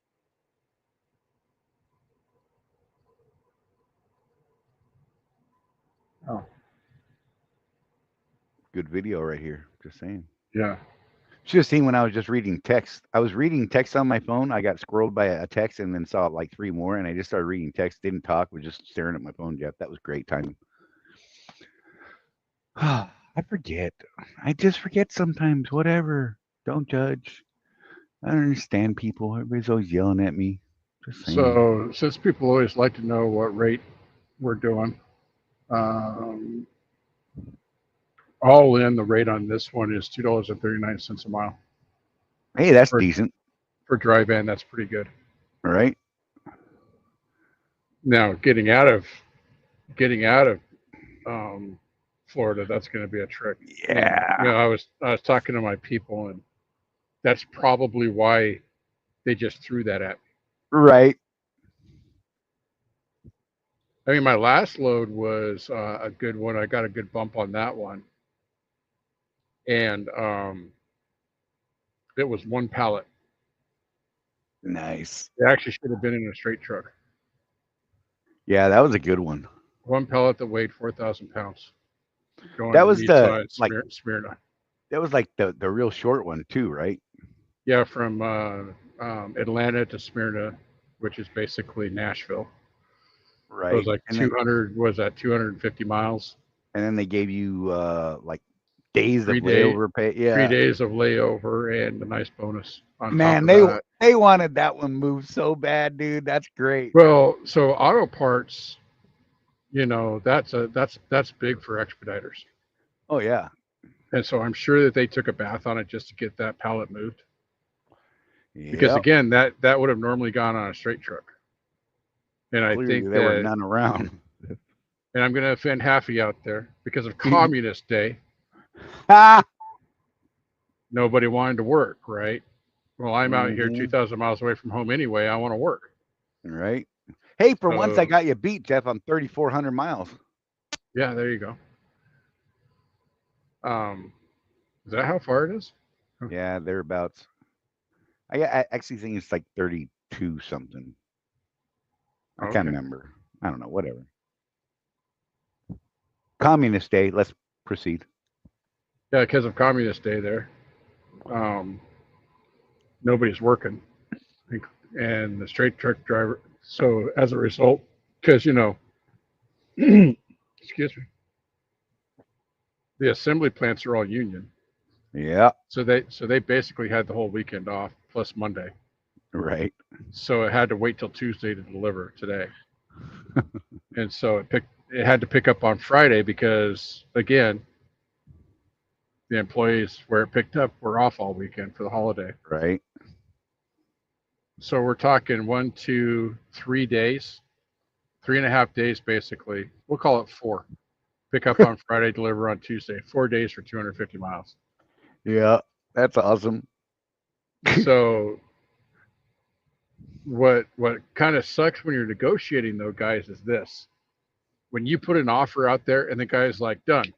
Oh. Good video right here. Just saying. Yeah. Should have seen when I was just reading text. I was reading text on my phone. I got scrolled by a text and then saw like 3 more, and I just started reading text. Didn't talk. Was just staring at my phone, Jeff. That was great timing. I forget. I just forget sometimes. Whatever. Don't judge. I don't understand people. Everybody's always yelling at me. Just saying. So since people always like to know what rate we're doing, all in, the rate on this one is $2.39 a mile. Hey, that's decent. For dry van, that's pretty good. All right. Now getting out of Florida, that's going to be a trick. Yeah. And, you know, I was talking to my people, and that's probably why they just threw that at me. Right. I mean, my last load was a good one. I got a good bump on that one, and it was 1 pallet. Nice. It actually should have been in a straight truck. Yeah, that was a good one. 1 pellet that weighed 4,000 pounds. That was the like Smyrna. That was like the real short one too, right? Yeah, from Atlanta to Smyrna, which is basically Nashville. Right. It was like 200. Was that 250 miles? And then they gave you like days of layover pay. Yeah, 3 days of layover and a nice bonus on man, top of that. they wanted that one moved so bad, dude. That's great. Well, so auto parts, you know, that's big for expediters. Oh yeah. And so I'm sure that they took a bath on it just to get that pallet moved. Yep. Because again, that would have normally gone on a straight truck. And I think there were none around. And I'm going to offend half of you out there because of Communist Day. Nobody wanted to work, right? Well, I'm out here 2,000 miles away from home anyway. I want to work. Right. Hey, for once I got you beat, Jeff. I'm 3,400 miles. Yeah, there you go. Is that how far it is? Yeah, thereabouts. I actually think it's like 32 something. I can't remember. I don't know. Whatever. Communist Day. Let's proceed. Yeah, because of Communist Day there. Nobody's working. And the straight truck driver. So as a result, because, you know, excuse me, the assembly plants are all union. Yeah. So they basically had the whole weekend off plus Monday. Right. So it had to wait till Tuesday to deliver today. And so it had to pick up on Friday because, again, the employees where it picked up were off all weekend for the holiday. Right. So we're talking 1, 2, 3 days, 3.5 days, basically. We'll call it 4. Pick up on Friday, deliver on Tuesday. 4 days for 250 miles. Yeah, that's awesome. So what kind of sucks when you're negotiating, though, guys, is this. When you put an offer out there and the guy's like, done,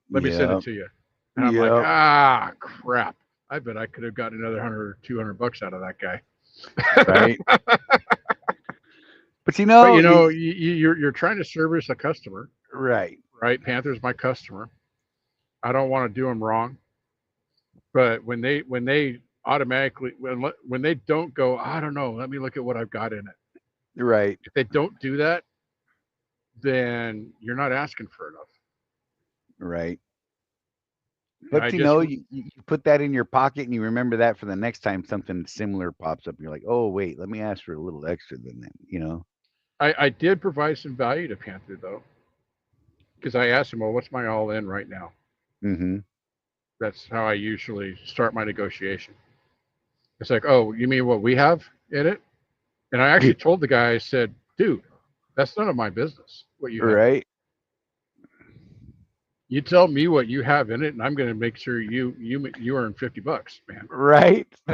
let me send it to you. And I'm like, crap. I bet I could have gotten another $100 or $200 out of that guy. Right. But you know, you're trying to service a customer. Right. Right. Panther's my customer. I don't want to do them wrong. But when they automatically, when they don't go, I don't know, let me look at what I've got in it. Right. If they don't do that, then you're not asking for enough. Right. And But I you just know, you put that in your pocket and you remember that for the next time something similar pops up. You're like, oh wait, let me ask for a little extra than that. You know. I did provide some value to Panther though, because I asked him, well, what's my all in right now? Mm-hmm. That's how I usually start my negotiation. It's like, oh, you mean what we have in it? And I actually told the guy, I said, dude, that's none of my business what you have in it. Right. You tell me what you have in it, and I'm going to make sure you earn $50, man. Right. You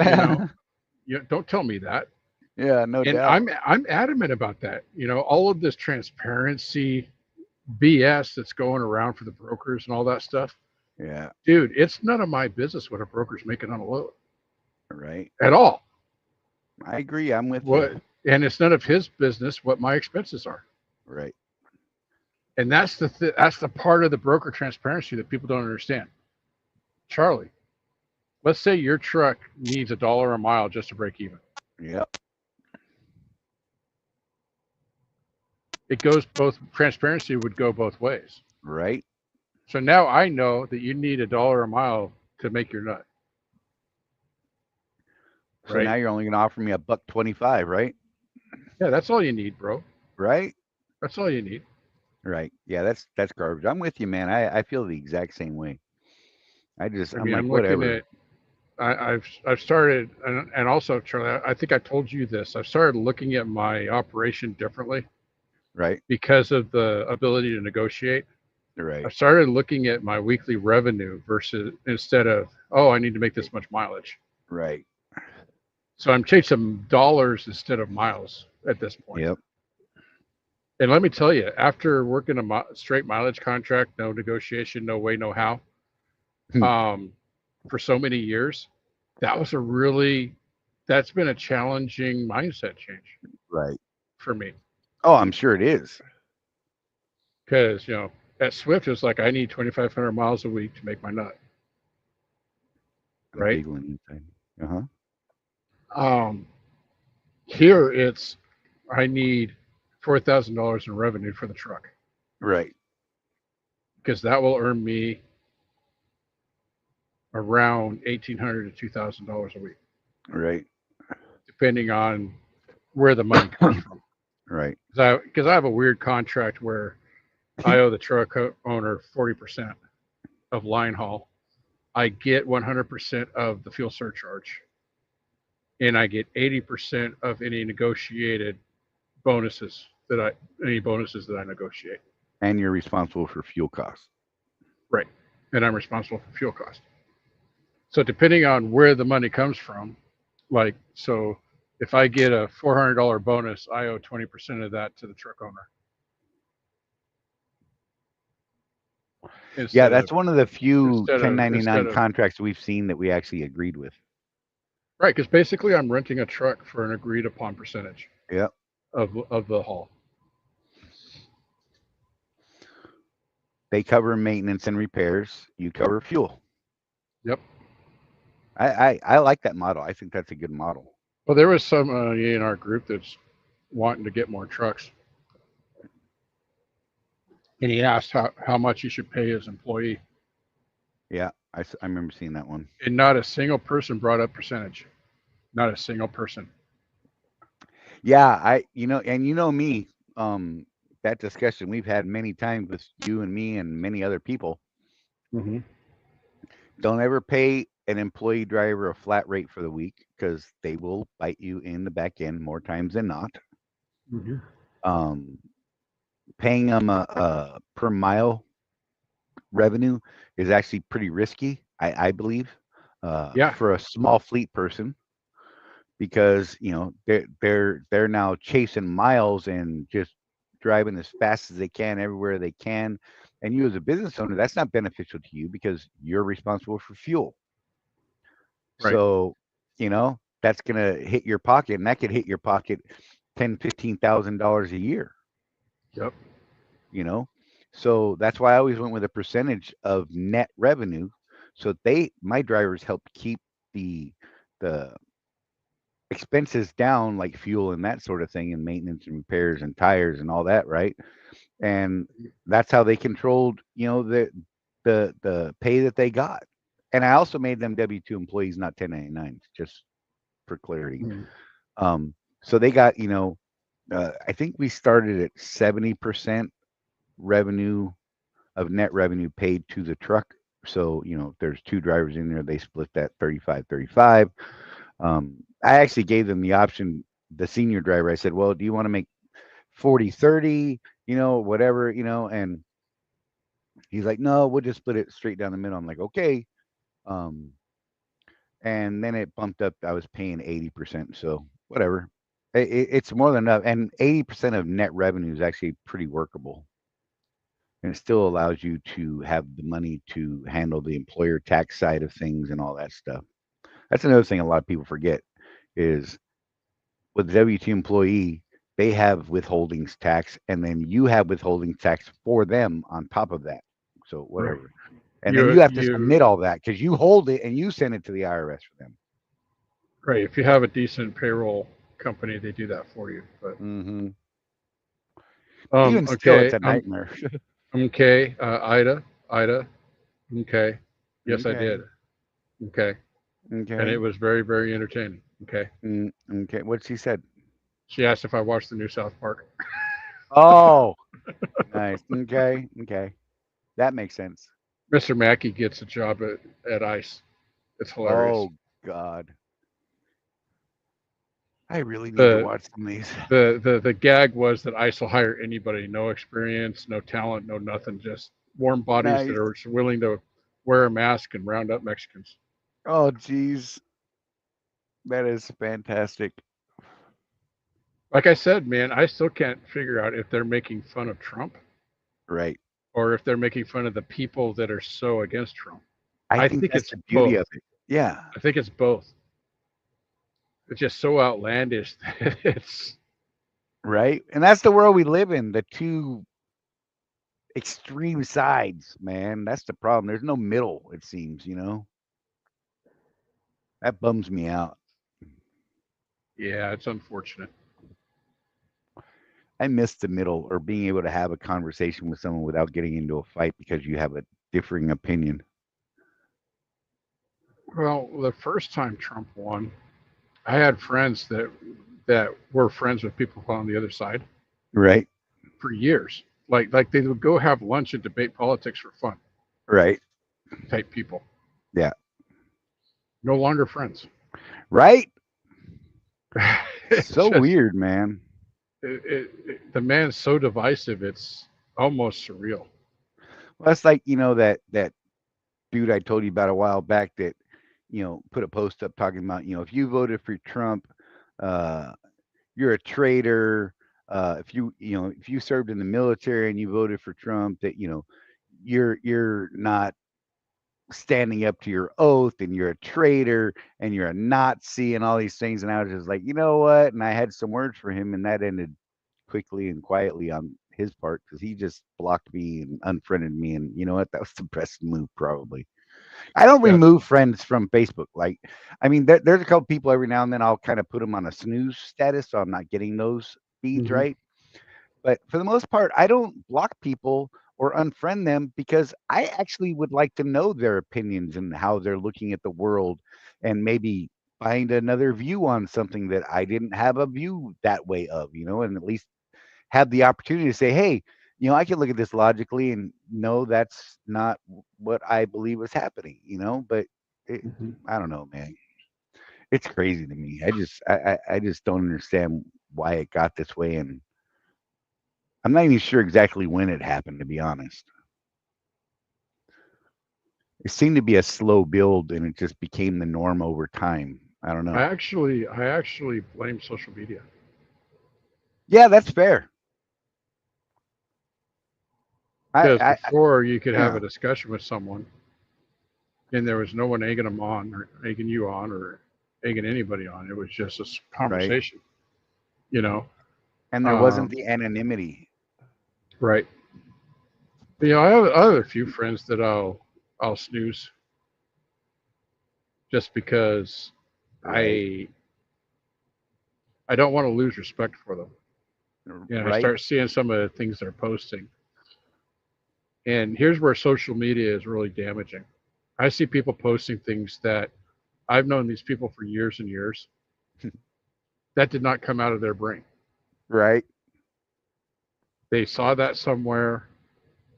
know, don't tell me that. Yeah, no And doubt. I'm adamant about that. You know, all of this transparency BS that's going around for the brokers and all that stuff, Yeah. dude. It's none of my business what a broker's making on a load Right. at all. I agree. I'm with What, you. and it's none of his business what my expenses are. Right. And that's that's the part of the broker transparency that people don't understand. Charlie, let's say your truck needs $1 a mile just to break even. Yep. It goes both, transparency would go both ways. Right. So now I know that you need $1 a mile to make your nut. So now Right? you're only going to offer me $1.25, right? Yeah, that's all you need, bro. Right. That's all you need. Right. Yeah, that's garbage. I'm with you, man. I feel the exact same way. I I'm mean, like, I'm looking whatever. at, I've started, and also, Charlie, I think I told you this. I've started looking at my operation differently Right. because of the ability to negotiate. Right. I've started looking at my weekly revenue versus, instead of, oh, I need to make this much mileage. Right. So I'm chasing dollars instead of miles at this point. Yep. And let me tell you, after working a straight mileage contract, no negotiation, no way, no how, for so many years, that's been a challenging mindset change Right. for me. Oh, I'm sure it is. Because, at Swift, it's like I need 2,500 miles a week to make my nut. I'm Right? giggling inside. Uh-huh. Here it's I need $4,000 in revenue for the truck Right. because that will earn me around $1,800 to $2,000 a week, Right. depending on where the money comes from. Right. Because I have a weird contract where I owe the truck owner 40% of line haul. I get 100% of the fuel surcharge, and I get 80% of any negotiated bonuses that I negotiate. And you're responsible for fuel costs. Right. And I'm responsible for fuel cost. So depending on where the money comes from, so if I get a $400 bonus, I owe 20% of that to the truck owner. Yeah, that's one of the few instead of 1099 contracts we've seen that we actually agreed with. right, because basically I'm renting a truck for an agreed upon percentage Yep. of the haul. They cover maintenance and repairs. You cover fuel. Yep. I like that model. I think that's a good model. Well, there was somebody in our group that's wanting to get more trucks. And he asked how much he should pay his employee. Yeah, I remember seeing that one. And not a single person brought up percentage. Not a single person. Yeah, and you know me, that discussion we've had many times with you and me and many other people. Mm-hmm. Don't ever pay an employee driver a flat rate for the week because they will bite you in the back end more times than not. Mm-hmm. Paying them a per mile revenue is actually pretty risky, I believe, for a small fleet person, because they're now chasing miles and just driving as fast as they can everywhere they can. And you as a business owner, that's not beneficial to you because you're responsible for fuel. Right. So, that's gonna hit your pocket, and that could hit your pocket $10,000-$15,000 a year. Yep. So that's why I always went with a percentage of net revenue. So my drivers help keep the expenses down, like fuel and that sort of thing, and maintenance and repairs and tires and all that, right? And that's how they controlled, the pay that they got. And I also made them W-2 employees, not 1099s, just for clarity. So they got, I think we started at 70% revenue of net revenue paid to the truck. So, if there's two drivers in there, they split that 35-35. I actually gave them the option, the senior driver. I said, well, do you want to make 40-30, whatever, and he's like, no, we'll just split it straight down the middle. I'm like, okay. And then it bumped up. I was paying 80%. So whatever. It's more than enough. And 80% of net revenue is actually pretty workable. And it still allows you to have the money to handle the employer tax side of things and all that stuff. That's another thing a lot of people forget is with the W-2 employee, they have withholdings tax, and then you have withholding tax for them on top of that. So whatever. Right. And then you have to submit all that because you hold it and you send it to the IRS for them. Right. If you have a decent payroll company, they do that for you. But even still, it's a nightmare. Okay. Ida. Okay. Yes, I did. Okay. Okay. And it was very, very entertaining. Okay. Okay. What she said? She asked if I watched the new South Park. Oh, nice. Okay. Okay. That makes sense. Mr. Mackey gets a job at ICE. It's hilarious. Oh, God. I really need to watch some of these. The gag was that ICE will hire anybody, no experience, no talent, no nothing, just warm bodies that are willing to wear a mask and round up Mexicans. Oh, geez. That is fantastic. Like I said, man, I still can't figure out if they're making fun of Trump. Right. Or if they're making fun of the people that are so against Trump. I think that's the beauty of it. Yeah. I think it's both. It's just so outlandish that it's right. And that's the world we live in. The two extreme sides, man. That's the problem. There's no middle, it seems, That bums me out. Yeah, it's unfortunate. I miss the middle or being able to have a conversation with someone without getting into a fight because you have a differing opinion. Well, the first time Trump won, I had friends that were friends with people on the other side. Right. For years. Like they would go have lunch and debate politics for fun. Right. Type people. Yeah. No longer friends. Right. So just, weird, man. The man's so divisive, it's almost surreal. Well, that's like, that dude I told you about a while back that, put a post up talking about, if you voted for Trump, you're a traitor. If you served in the military and you voted for Trump, that, you're not standing up to your oath and you're a traitor and you're a Nazi and all these things. And I was just like, you know what? And I had some words for him, and that ended quickly and quietly on his part because he just blocked me and unfriended me. And you know what? That was the best move, probably. I don't remove friends from Facebook. Like, I mean, there's a couple people every now and then I'll kind of put them on a snooze status, so I'm not getting those feeds, right? But for the most part, I don't block people or unfriend them because I actually would like to know their opinions and how they're looking at the world and maybe find another view on something that I didn't have a view that way of, and at least have the opportunity to say, hey, I can look at this logically and know that's not what I believe is happening, but I don't know, man. It's crazy to me. I just don't understand why it got this way. And I'm not even sure exactly when it happened, to be honest. It seemed to be a slow build and it just became the norm over time. I don't know. I actually blame social media. Yeah, that's fair. Because before you could have a discussion with someone and there was no one egging them on or egging you on or egging anybody on. It was just a conversation, And there wasn't the anonymity. Right. But, I have a few friends that I'll snooze just because I don't want to lose respect for them. I start seeing some of the things they're posting. And here's where social media is really damaging. I see people posting things that I've known these people for years and years. That did not come out of their brain. Right. They saw that somewhere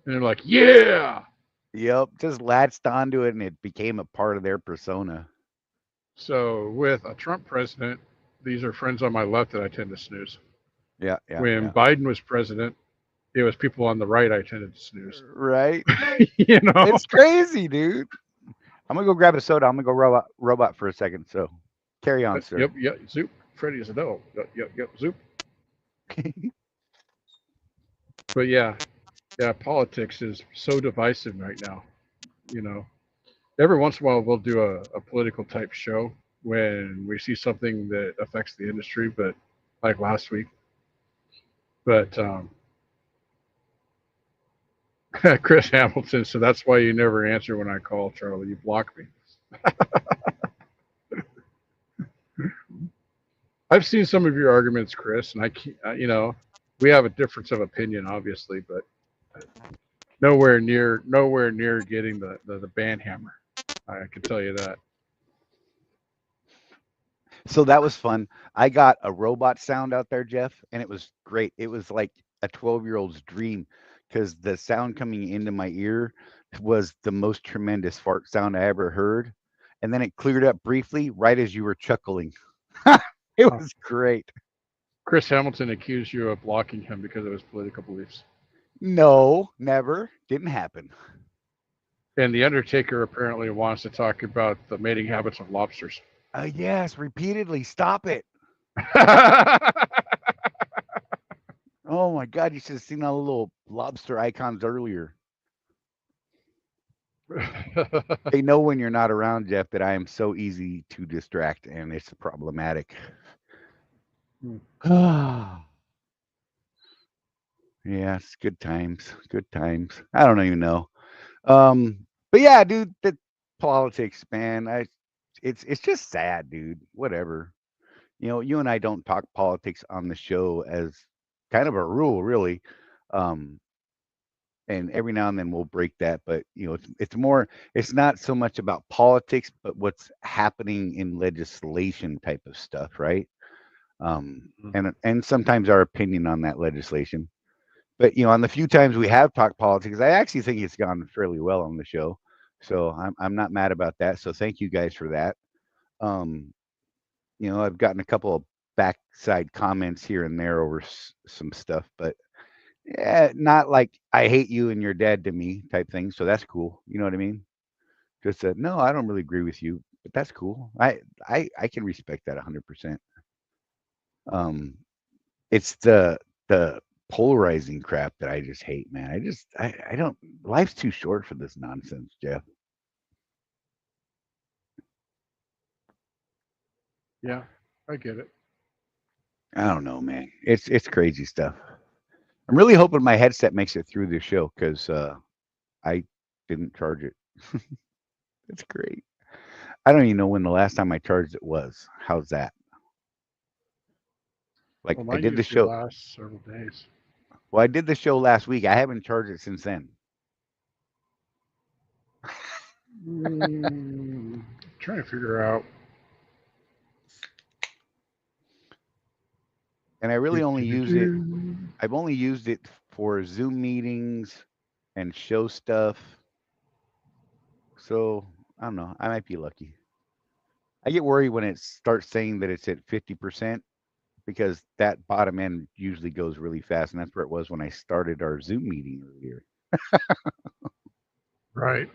and they're like, yeah. Yep. Just latched onto it and it became a part of their persona. So with a Trump president, these are friends on my left that I tend to snooze. Yeah. When Biden was president, it was people on the right I tended to snooze. Right. You know, it's crazy, dude. I'm gonna go grab a soda. I'm gonna go robot for a second. So carry on, sir. Yep. Zoop. Freddie is a no. Yep. Zoop. But yeah, politics is so divisive right now. You know, every once in a while we'll do a political type show when we see something that affects the industry, but like last week. But Chris Hamilton, so that's why you never answer when I call, Charlie. You block me. I've seen some of your arguments, Chris, and I can't, we have a difference of opinion, obviously, but nowhere near getting the band hammer. I can tell you that. So that was fun. I got a robot sound out there, Jeff, and it was great. It was like a 12-year-old's dream because the sound coming into my ear was the most tremendous fart sound I ever heard. And then it cleared up briefly right as you were chuckling. It was great. Chris Hamilton accused you of blocking him because of his political beliefs. No, never. Didn't happen. And The Undertaker apparently wants to talk about the mating habits of lobsters. Yes, repeatedly. Stop it. Oh my God, you should have seen all the little lobster icons earlier. They know when you're not around, Jeff, that I am so easy to distract and it's problematic. Yes, good times. Good times. I don't even know. But yeah, dude, the politics, man. It's just sad, dude. Whatever. You know, you and I don't talk politics on the show as kind of a rule, really. And every now and then we'll break that, but you know, it's not so much about politics, but what's happening in legislation type of stuff, right? And sometimes our opinion on that legislation. But you know, on the few times we have talked politics, I actually think it's gone fairly well on the show. So I'm not mad about that. So thank you guys for that. You know, I've gotten a couple of backside comments here and there over some stuff, but yeah, not like I hate you and you're dead to me type thing. So that's cool. You know what I mean? Just no, I don't really agree with you, but that's cool. I can respect that 100%. It's the polarizing crap that I just hate, man. I don't. Life's too short for this nonsense, Jeff. Yeah, I get it. I don't know, man. It's crazy stuff. I'm really hoping my headset makes it through this show because I didn't charge it. It's great. I don't even know when the last time I charged it was. How's that? Like Well, I did the show last several days. Well, I did the show last week. I haven't charged it since then. Trying to figure out. And I really only use it. I've only used it for Zoom meetings and show stuff. So I don't know. I might be lucky. I get worried when it starts saying that it's at 50% because that bottom end usually goes really fast, and that's where it was when I started our Zoom meeting earlier. Right.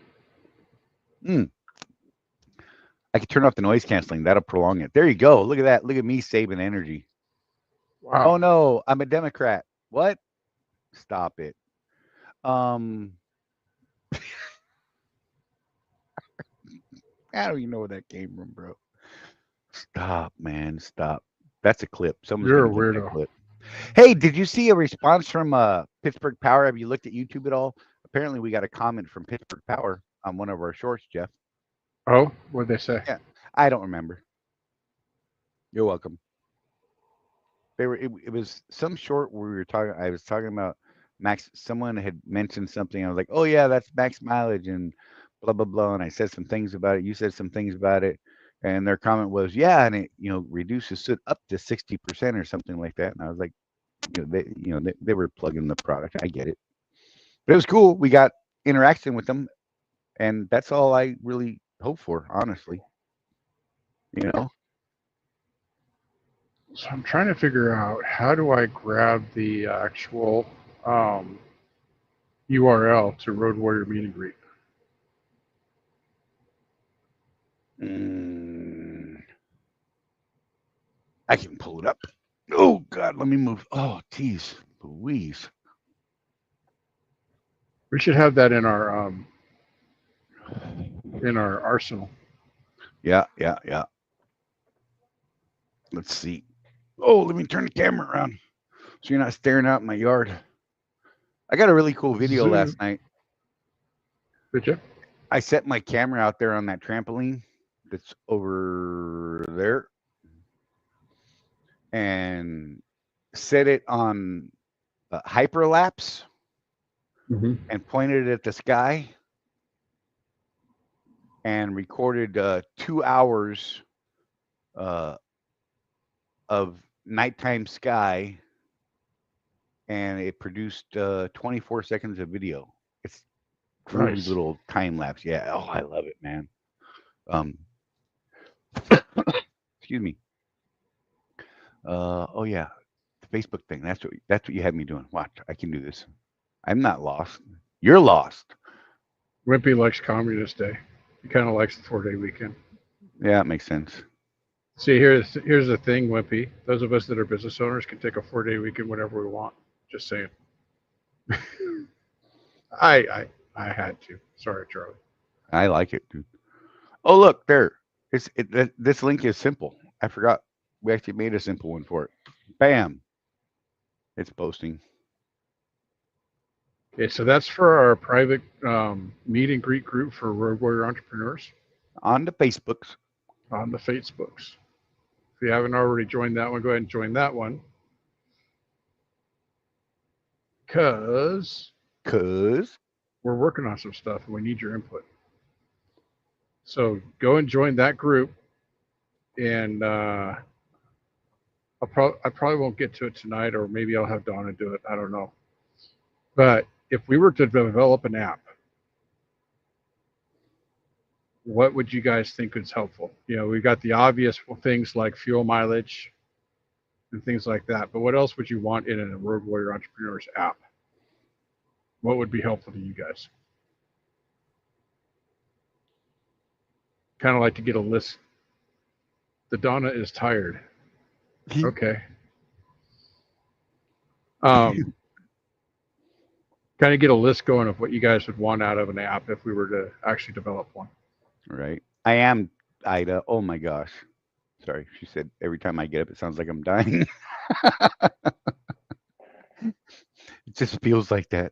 I could turn off the noise canceling. That'll prolong it. There you go. Look at that. Look at me saving energy. Wow. Oh no, I'm a Democrat. What? Stop it. I don't even know where that came from, bro. Stop, man. Stop. That's a clip. You're a weirdo. Clip. Hey, did you see a response from Pittsburgh Power? Have you looked at YouTube at all? Apparently, we got a comment from Pittsburgh Power on one of our shorts, Jeff. Oh, what'd they say? Yeah, I don't remember. You're welcome. It was some short where we were talking. I was talking about max. Someone had mentioned something. I was like, oh yeah, that's max mileage and blah blah blah. And I said some things about it. You said some things about it, and their comment was, yeah, and it reduces soot up to 60% or something like that. And I was like, they were plugging the product. I get it, but it was cool. We got interaction with them, and that's all I really hope for, honestly. You know. So I'm trying to figure out, how do I grab the actual URL to Road Warrior Meet and Greet? I can pull it up. Oh God, let me move. Oh, geez, Louise. We should have that in our arsenal. Yeah. Let's see. Oh, let me turn the camera around so you're not staring out in my yard. I got a really cool video last night. Did you? I set my camera out there on that trampoline that's over there and set it on hyperlapse and pointed it at the sky and recorded 2 hours of nighttime sky, and it produced 24 seconds of video. It's really Nice. little time lapse. Yeah. Oh, I love it, man. Excuse me. Oh yeah, the Facebook thing. That's what you had me doing. Watch, I can do this. I'm not lost. You're lost. Wimpy likes Communist Day. He kind of likes the 4-day weekend. Yeah, it makes sense. See, here's the thing, Wimpy. Those of us that are business owners can take a 4-day weekend whenever we want. Just saying. I had to. Sorry, Charlie. I like it, dude. Oh, look there. This link is simple. I forgot. We actually made a simple one for it. Bam. It's posting. Okay, so that's for our private meet and greet group for Road Warrior entrepreneurs On the Facebooks. on the Facebooks. If you haven't already joined that one, go ahead and join that one. Because we're working on some stuff and we need your input. So go and join that group, and I probably won't get to it tonight, or maybe I'll have Donna do it. I don't know. But if we were to develop an app, what would you guys think is helpful? We've got the obvious things like fuel mileage and things like that. But what else would you want in a Road Warrior Entrepreneurs app? What would be helpful to you guys? Kind of like to get a list. The Donna is tired. Okay. Kind of get a list going of what you guys would want out of an app if we were to actually develop one. Right. I am Ida. Oh my gosh. Sorry. She said every time I get up, it sounds like I'm dying. It just feels like that.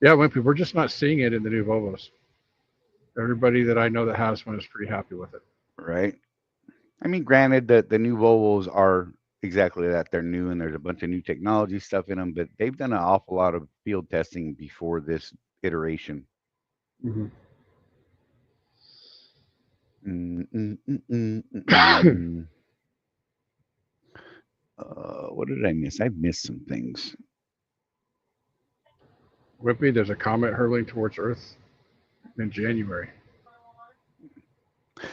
Yeah, Wimpy, we're just not seeing it in the new Volvos. Everybody that I know that has one is pretty happy with it. Right. I mean, granted, the new Volvos are exactly that. They're new and there's a bunch of new technology stuff in them, but they've done an awful lot of field testing before this iteration. What did I miss? I missed some things. Wimpy, there's a comet hurtling towards Earth in January.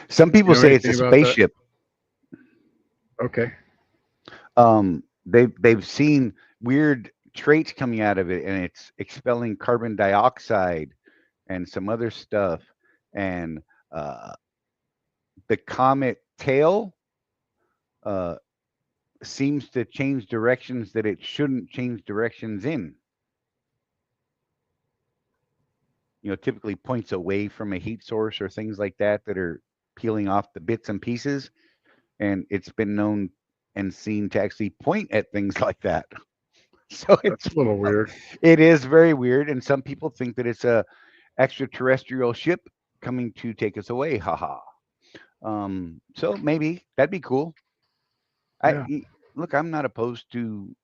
Some people say it's a spaceship. Okay. They've seen weird traits coming out of it, and it's expelling carbon dioxide and some other stuff. And the comet tail seems to change directions that it shouldn't change directions in. Typically points away from a heat source or things like that are peeling off the bits and pieces. And it's been known and seen to actually point at things like that. So it's a little weird. It is very weird. And some people think that it's a extraterrestrial ship coming to take us away. Haha. So maybe that'd be cool. Yeah. Look, I'm not opposed to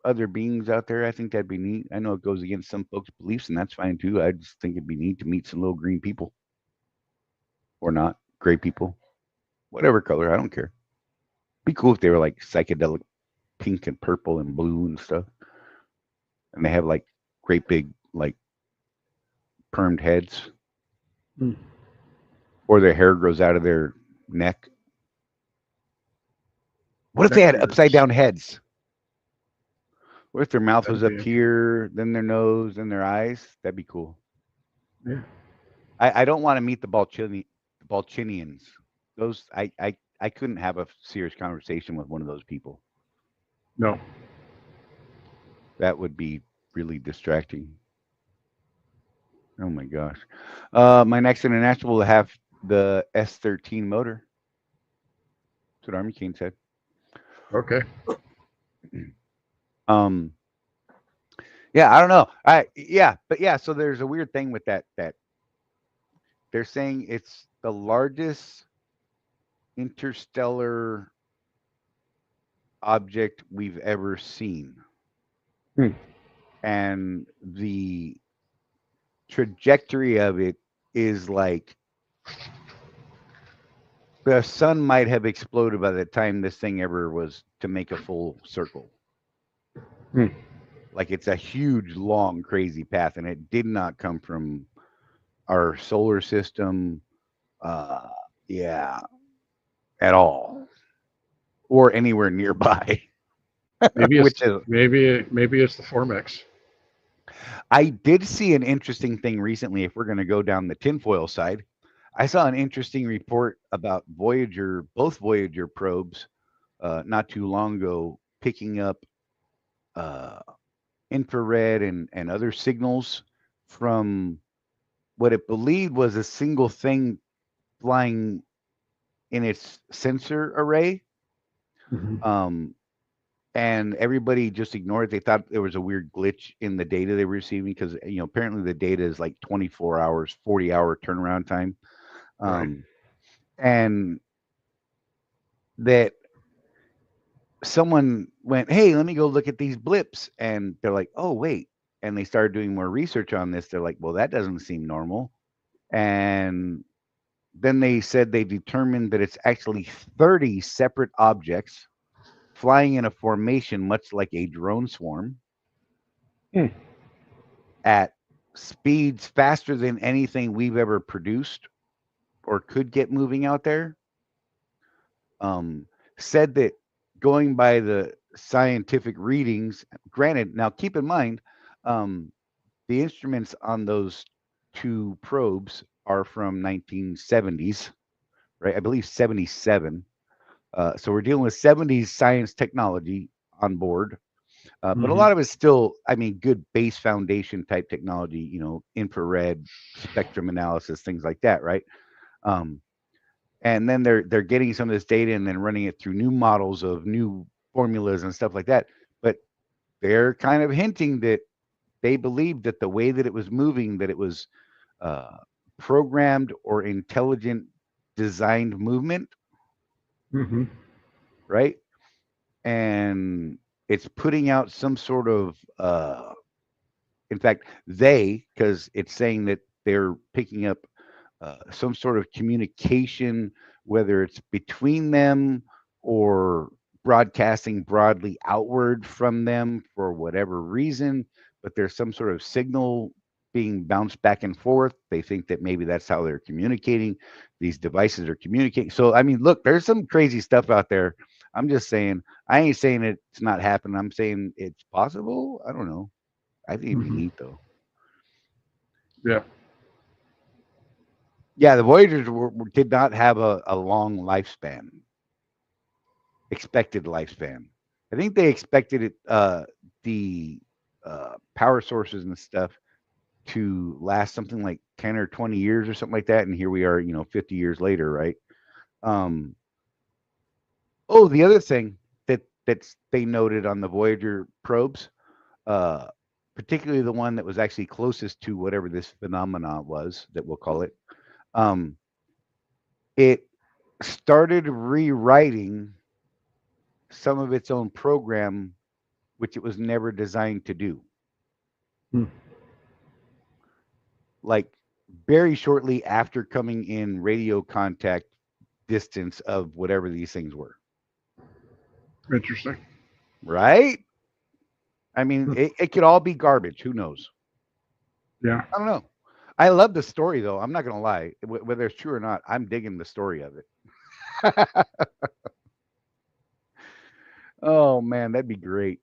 other beings out there. I think that'd be neat. I know it goes against some folks' beliefs, and that's fine too. I just think it'd be neat to meet some little green people, or not gray people, whatever color. I don't care. Be cool if they were like psychedelic pink and purple and blue and stuff, and they have like great big like permed heads, Hmm. or their hair grows out of their neck. What if they Neck had beards. upside down heads? What if their mouth That'd was up be here, then their nose, then their eyes? That'd be cool. Yeah. I don't want to meet the Balchinians. Those I couldn't have a serious conversation with one of those people. No. That would be really distracting. Oh my gosh. My next international will have the S13 motor. That's what Army King said. Okay. Yeah, I don't know. So there's a weird thing with that they're saying it's the largest interstellar object we've ever seen. Hmm. And the trajectory of it is like the sun might have exploded by the time this thing ever was to make a full circle. Hmm. Like it's a huge, long, crazy path, and it did not come from our solar system, yeah, at all, or anywhere nearby. Maybe it's Which is, maybe it's the Formex. I did see an interesting thing recently. If we're going to go down the tinfoil side, I saw an interesting report about Voyager, both Voyager probes, not too long ago, picking up infrared and other signals from what it believed was a single thing flying in its sensor array. Mm-hmm. And everybody just ignored it. They thought there was a weird glitch in the data they were receiving because apparently the data is like 24 hours, 40-hour turnaround time, Right. and that someone went, "Hey, let me go look at these blips," and they're like, "Oh, wait," and they started doing more research on this. They're like, "Well, that doesn't seem normal," and then they said they determined that it's actually 30 separate objects flying in a formation much like a drone swarm Hmm. at speeds faster than anything we've ever produced or could get moving out there. Said that going by the scientific readings, granted, now keep in mind, the instruments on those two probes are from 1970s, right? I believe 77. So we're dealing with 70s science technology on board. But a Mhm. lot of it's still, I mean, good base foundation type technology, infrared spectrum analysis, things like that, right? And then they're getting some of this data and then running it through new models of new formulas and stuff like that. But they're kind of hinting that they believe that the way that it was moving, that it was programmed or intelligent designed movement, Mhm. right? And it's putting out some sort of in fact because it's saying that they're picking up some sort of communication, whether it's between them or broadcasting broadly outward from them for whatever reason, but there's some sort of signal being bounced back and forth. They think that maybe that's how they're communicating. These devices are communicating. So, I mean, look, there's some crazy stuff out there. I'm just saying, I ain't saying it's not happening. I'm saying it's possible. I don't know. I think it'd be Mhm. neat though. Yeah. Yeah, the Voyagers did not have a long lifespan, expected lifespan. I think they expected it, the power sources and stuff to last something like 10 or 20 years or something like that. And here we are, 50 years later, right? Um, oh, the other thing that's they noted on the Voyager probes, uh, particularly the one that was actually closest to whatever this phenomena was that we'll call it, it started rewriting some of its own program, which it was never designed to do. Hmm. Like very shortly after coming in radio contact distance of whatever these things were. Interesting. Right? I mean, it could all be garbage. Who knows? Yeah. I don't know. I love the story, though. I'm not going to lie. Whether it's true or not, I'm digging the story of it. Oh, man, that'd be great.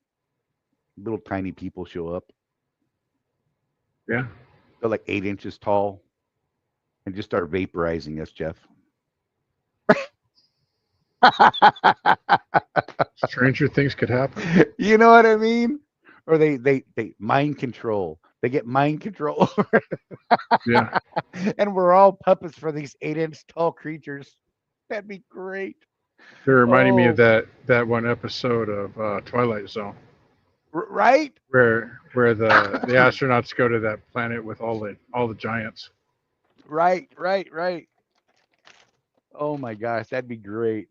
Little tiny people show up. Yeah. They're like 8 inches tall and just start vaporizing us, Jeff. Stranger things could happen. You know what I mean? Or they mind control. They get mind control. Yeah. And we're all puppets for these 8-inch tall creatures. That'd be great. They're reminding me of Oh, that one episode of Twilight Zone right? where the astronauts go to that planet with all the giants. Right. Oh my gosh, that'd be great.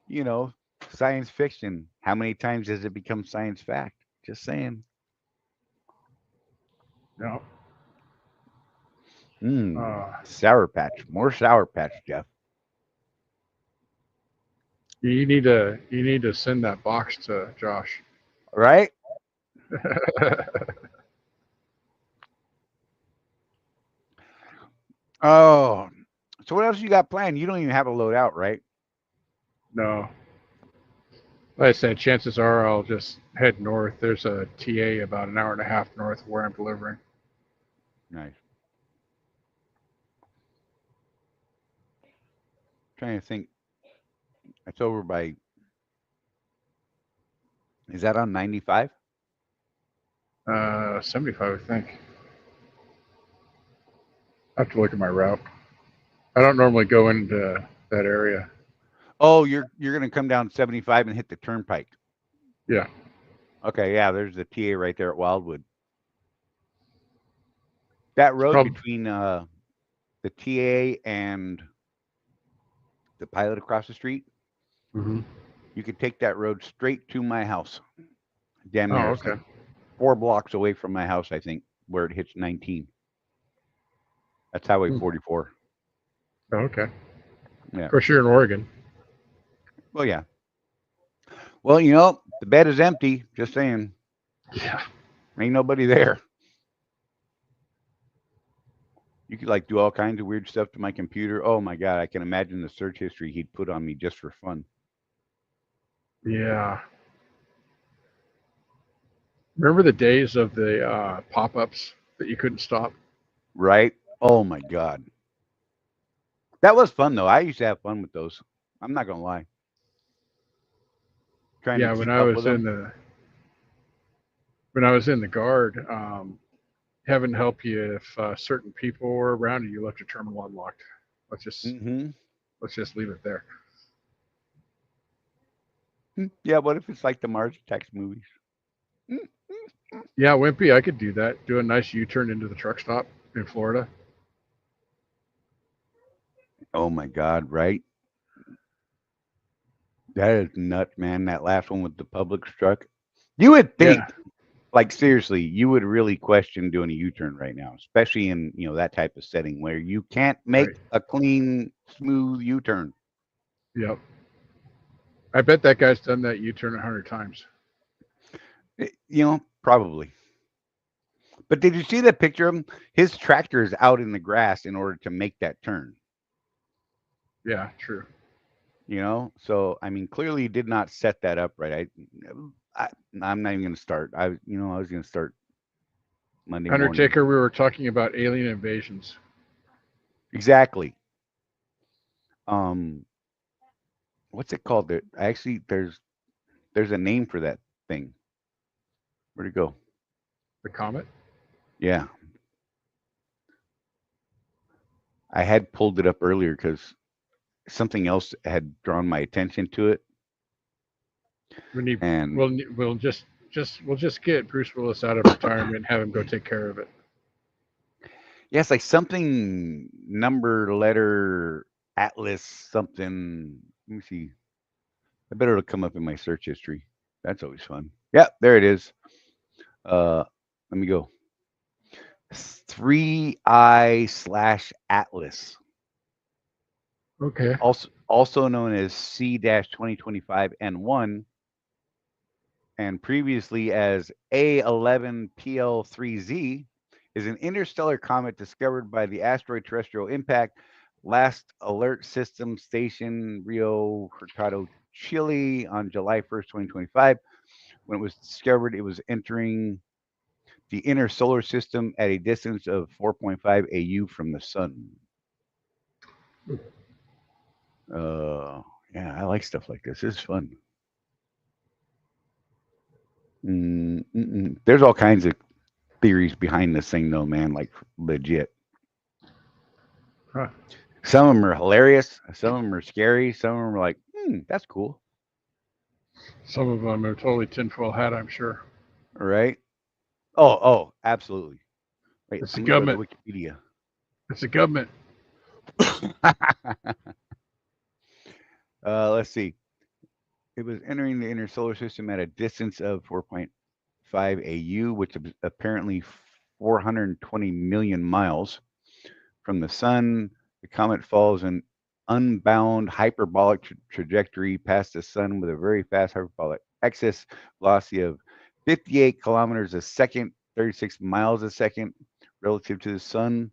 You know, science fiction. How many times has it become science fact? Just saying. No. Sour Patch. More Sour Patch, Jeff. You need to send that box to Josh. Right? Oh, so what else you got planned? You don't even have a load out, right? No. Like I said, chances are I'll just head north. There's a TA about an hour and a half north of where I'm delivering. Nice. Trying to think. It's over by. Is that on 95? 75, I think. I have to look at my route. I don't normally go into that area. Oh, you're gonna come down 75 and hit the turnpike. Yeah. Okay, yeah. There's the TA right there at Wildwood. That road Prob- between the TA and the pilot across the street. Mhm. You could take that road straight to my house. Damn Oh, near. It's okay. like 4 blocks away from my house, I think, where it hits 19. That's Highway Hmm. 44. Oh, okay. Yeah. Of course, you're in Oregon. Well, yeah. Well, you know, the bed is empty. Just saying. Yeah. Ain't nobody there. You could like do all kinds of weird stuff to my computer. Oh my God, I can imagine the search history he'd put on me just for fun. Yeah. Remember the days of the pop-ups that you couldn't stop? Right? Oh my God. That was fun though. I used to have fun with those. I'm not gonna lie. Trying to Yeah. When keep I up with was in them. the guard, heaven help you if certain people were around and you left your terminal unlocked. Let's just Mm-hmm. let's just leave it there. Yeah, what if it's like the Mars Attacks movies? Yeah, Wimpy, I could do that. Do a nice U-turn into the truck stop in Florida. Oh my God, right? That is nuts, man. That last one with the Publix truck. You would think, Yeah. like seriously, you would really question doing a U-turn right now, especially in that type of setting where you can't make Right. a clean, smooth U-turn. Yep. I bet that guy's done that U-turn 100 times. Probably. But did you see that picture of him? His tractor is out in the grass in order to make that turn. Yeah, true. So I mean, clearly he did not set that up right. I'm not even going to start. I was going to start Monday morning. Undertaker, we were talking about alien invasions. Exactly. What's it called? Actually, there's a name for that thing. Where'd it go? The comet? Yeah. I had pulled it up earlier because something else had drawn my attention to it. And We'll just get Bruce Willis out of retirement and have him go take care of it. yeah, it's like something number letter Atlas something. Let me see. I bet it'll come up in my search history. That's always fun. Yeah, there it is. Let me go. 3I/Atlas, Okay. also known as C-2025N1, and previously as A11PL3Z, is an interstellar comet discovered by the Asteroid Terrestrial Impact Last Alert System Station Rio Hurtado, Chile on July 1st, 2025. When it was discovered, it was entering the inner solar system at a distance of 4.5 AU from the sun. Yeah, I like stuff like this. This is fun. There's all kinds of theories behind this thing, though, man. Like legit. Huh. Some of them are hilarious. Some of them are scary. Some of them are like, that's cool. Some of them are totally tinfoil hat, I'm sure. All right. Oh, absolutely. Wait, It's the I'm gonna go government. to Wikipedia. It's the government. Let's see. It was entering the inner solar system at a distance of 4.5 AU, which is apparently 420 million miles from the sun. The comet follows an unbound hyperbolic trajectory past the sun with a very fast hyperbolic excess velocity of 58 kilometers a second, 36 miles a second relative to the sun.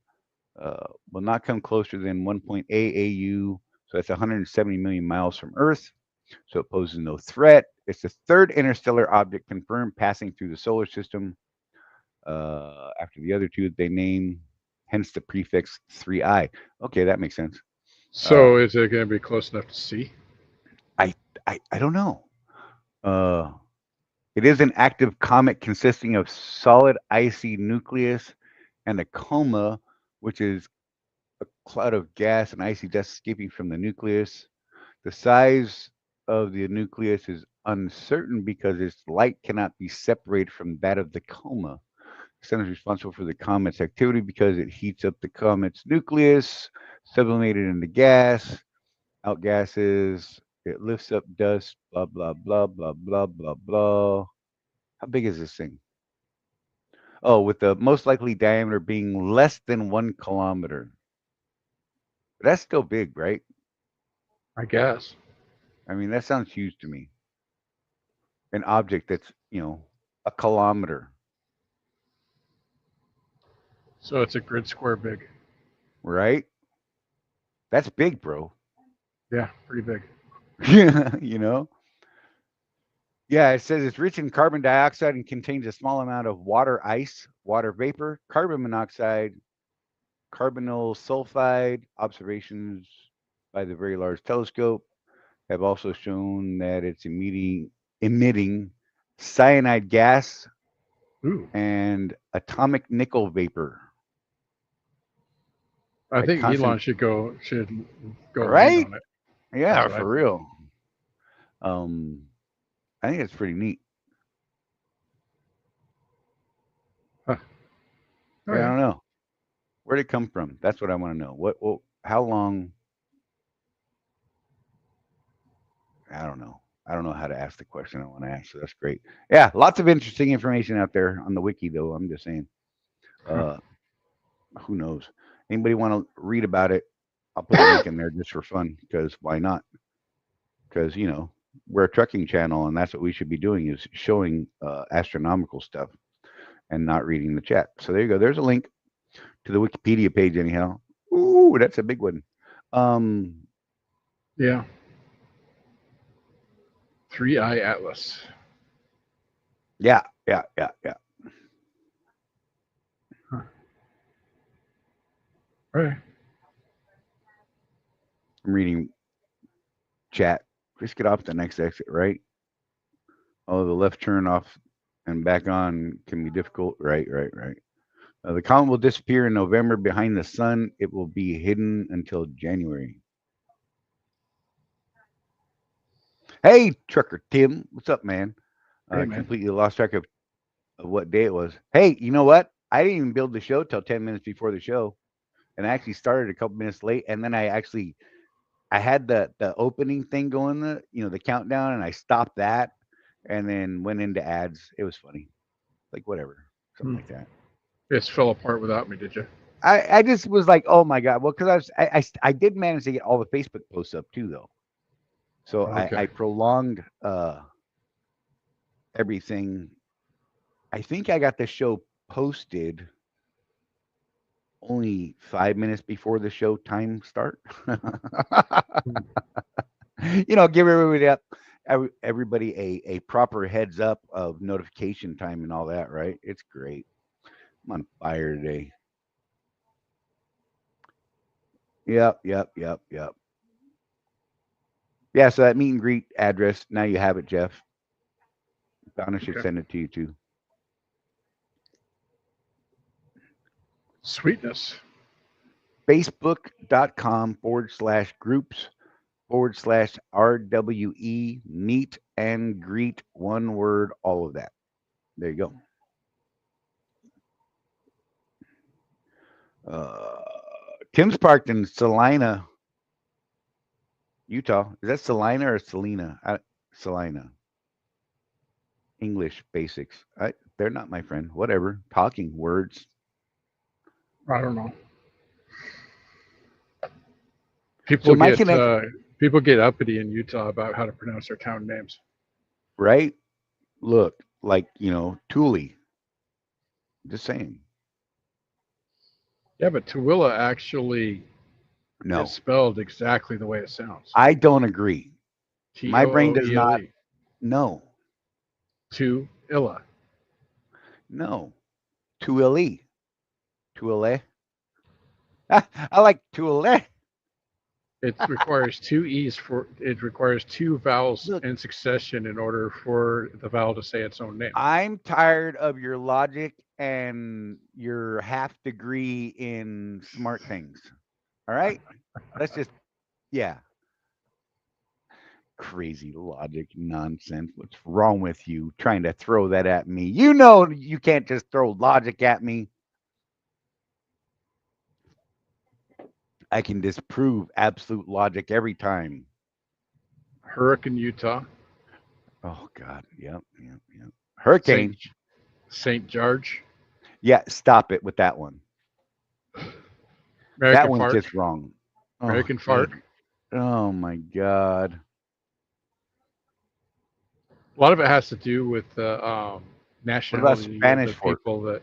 Will not come closer than 1.8 AU, so that's 170 million miles from Earth. So it poses no threat. It's the third interstellar object confirmed passing through the solar system after the other two they name, hence the prefix 3I. Okay, that makes sense. So is it going to be close enough to see? I don't know. It is an active comet consisting of solid icy nucleus and a coma, which is a cloud of gas and icy dust escaping from the nucleus. The size of the nucleus is uncertain because its light cannot be separated from that of the coma. The sun is responsible for the comet's activity because it heats up the comet's nucleus, sublimated into gas, outgasses, it lifts up dust, blah, blah, blah, blah, blah, blah, blah. How big is this thing? Oh, with the most likely diameter being less than 1 kilometer. That's still big, right? I guess. I mean, that sounds huge to me. An object that's, a kilometer, So it's a grid square big. right? That's big, bro. Yeah, pretty big. you know? Yeah, it says it's rich in carbon dioxide and contains a small amount of water ice, water vapor, carbon monoxide, carbonyl sulfide. Observations by the Very Large Telescope have also shown that it's emitting cyanide gas Ooh. and atomic nickel vapor. I think Elon should go right on it. Yeah, for real. I think it's pretty neat. Huh. I don't know. Where'd it come from? That's what I want to know. What how long? I don't know. I don't know how to ask the question I want to ask. So that's great. Yeah, lots of interesting information out there on the wiki, though. I'm just saying. Who knows? Anybody want to read about it? I'll put a link in there just for fun, because why not? Because we're a trucking channel, and that's what we should be doing, is showing astronomical stuff and not reading the chat. So there you go. There's a link to the Wikipedia page anyhow. Ooh, that's a big one. Yeah. 3I Atlas. Yeah. Huh. Right. I'm reading chat. Just get off the next exit, right? Oh, the left turn off and back on can be difficult. Right. The comet will disappear in November behind the sun. It will be hidden until January. Hey, Trucker Tim. What's up, man? Hey, I man. completely lost track of what day it was. Hey, you know what? I didn't even build the show till 10 minutes before the show. And I actually started a couple minutes late. And then I actually I had the opening thing going, the countdown, and I stopped that, and then went into ads. It was funny, like whatever, something like that. It just fell apart without me, did you? I just was like, oh my god, well, because I did manage to get all the Facebook posts up too, though. So I Okay. prolonged everything. I think I got the show posted only 5 minutes before the show time start. Give everybody a proper heads up of notification time and all that, right? It's great. I'm on fire today. Yep. Yeah, so that meet and greet address, now you have it, Jeff. Donna should Okay. send it to you too. Sweetness. Facebook.com/groups/RWE meet and greet, one word, all of that. There you go. Tim's parked in Salina, Utah. Is that Salina or Selena? Salina. English basics. They're not my friend. Whatever. Talking words. I don't know. So People get uppity in Utah about how to pronounce their town names. right? Look, like, Thule. Just saying. Yeah, but Tooele actually No, is spelled exactly the way it sounds. I don't agree. My brain does not. Tooele. No, Tooele. no. Thule. Thule. I like Thule. It requires it requires two vowels Look. in succession in order for the vowel to say its own name. I'm tired of your logic and your half degree in smart things. All right? Let's just, yeah. Crazy logic nonsense. What's wrong with you trying to throw that at me? You know you can't just throw logic at me. I can disprove absolute logic every time. Hurricane, Utah. Oh God. Yep. Hurricane. St. George. Yeah, stop it with that one. American That one's fart. just wrong. American fart. Oh my God. A lot of it has to do with the nationality of Spanish the fork? people that.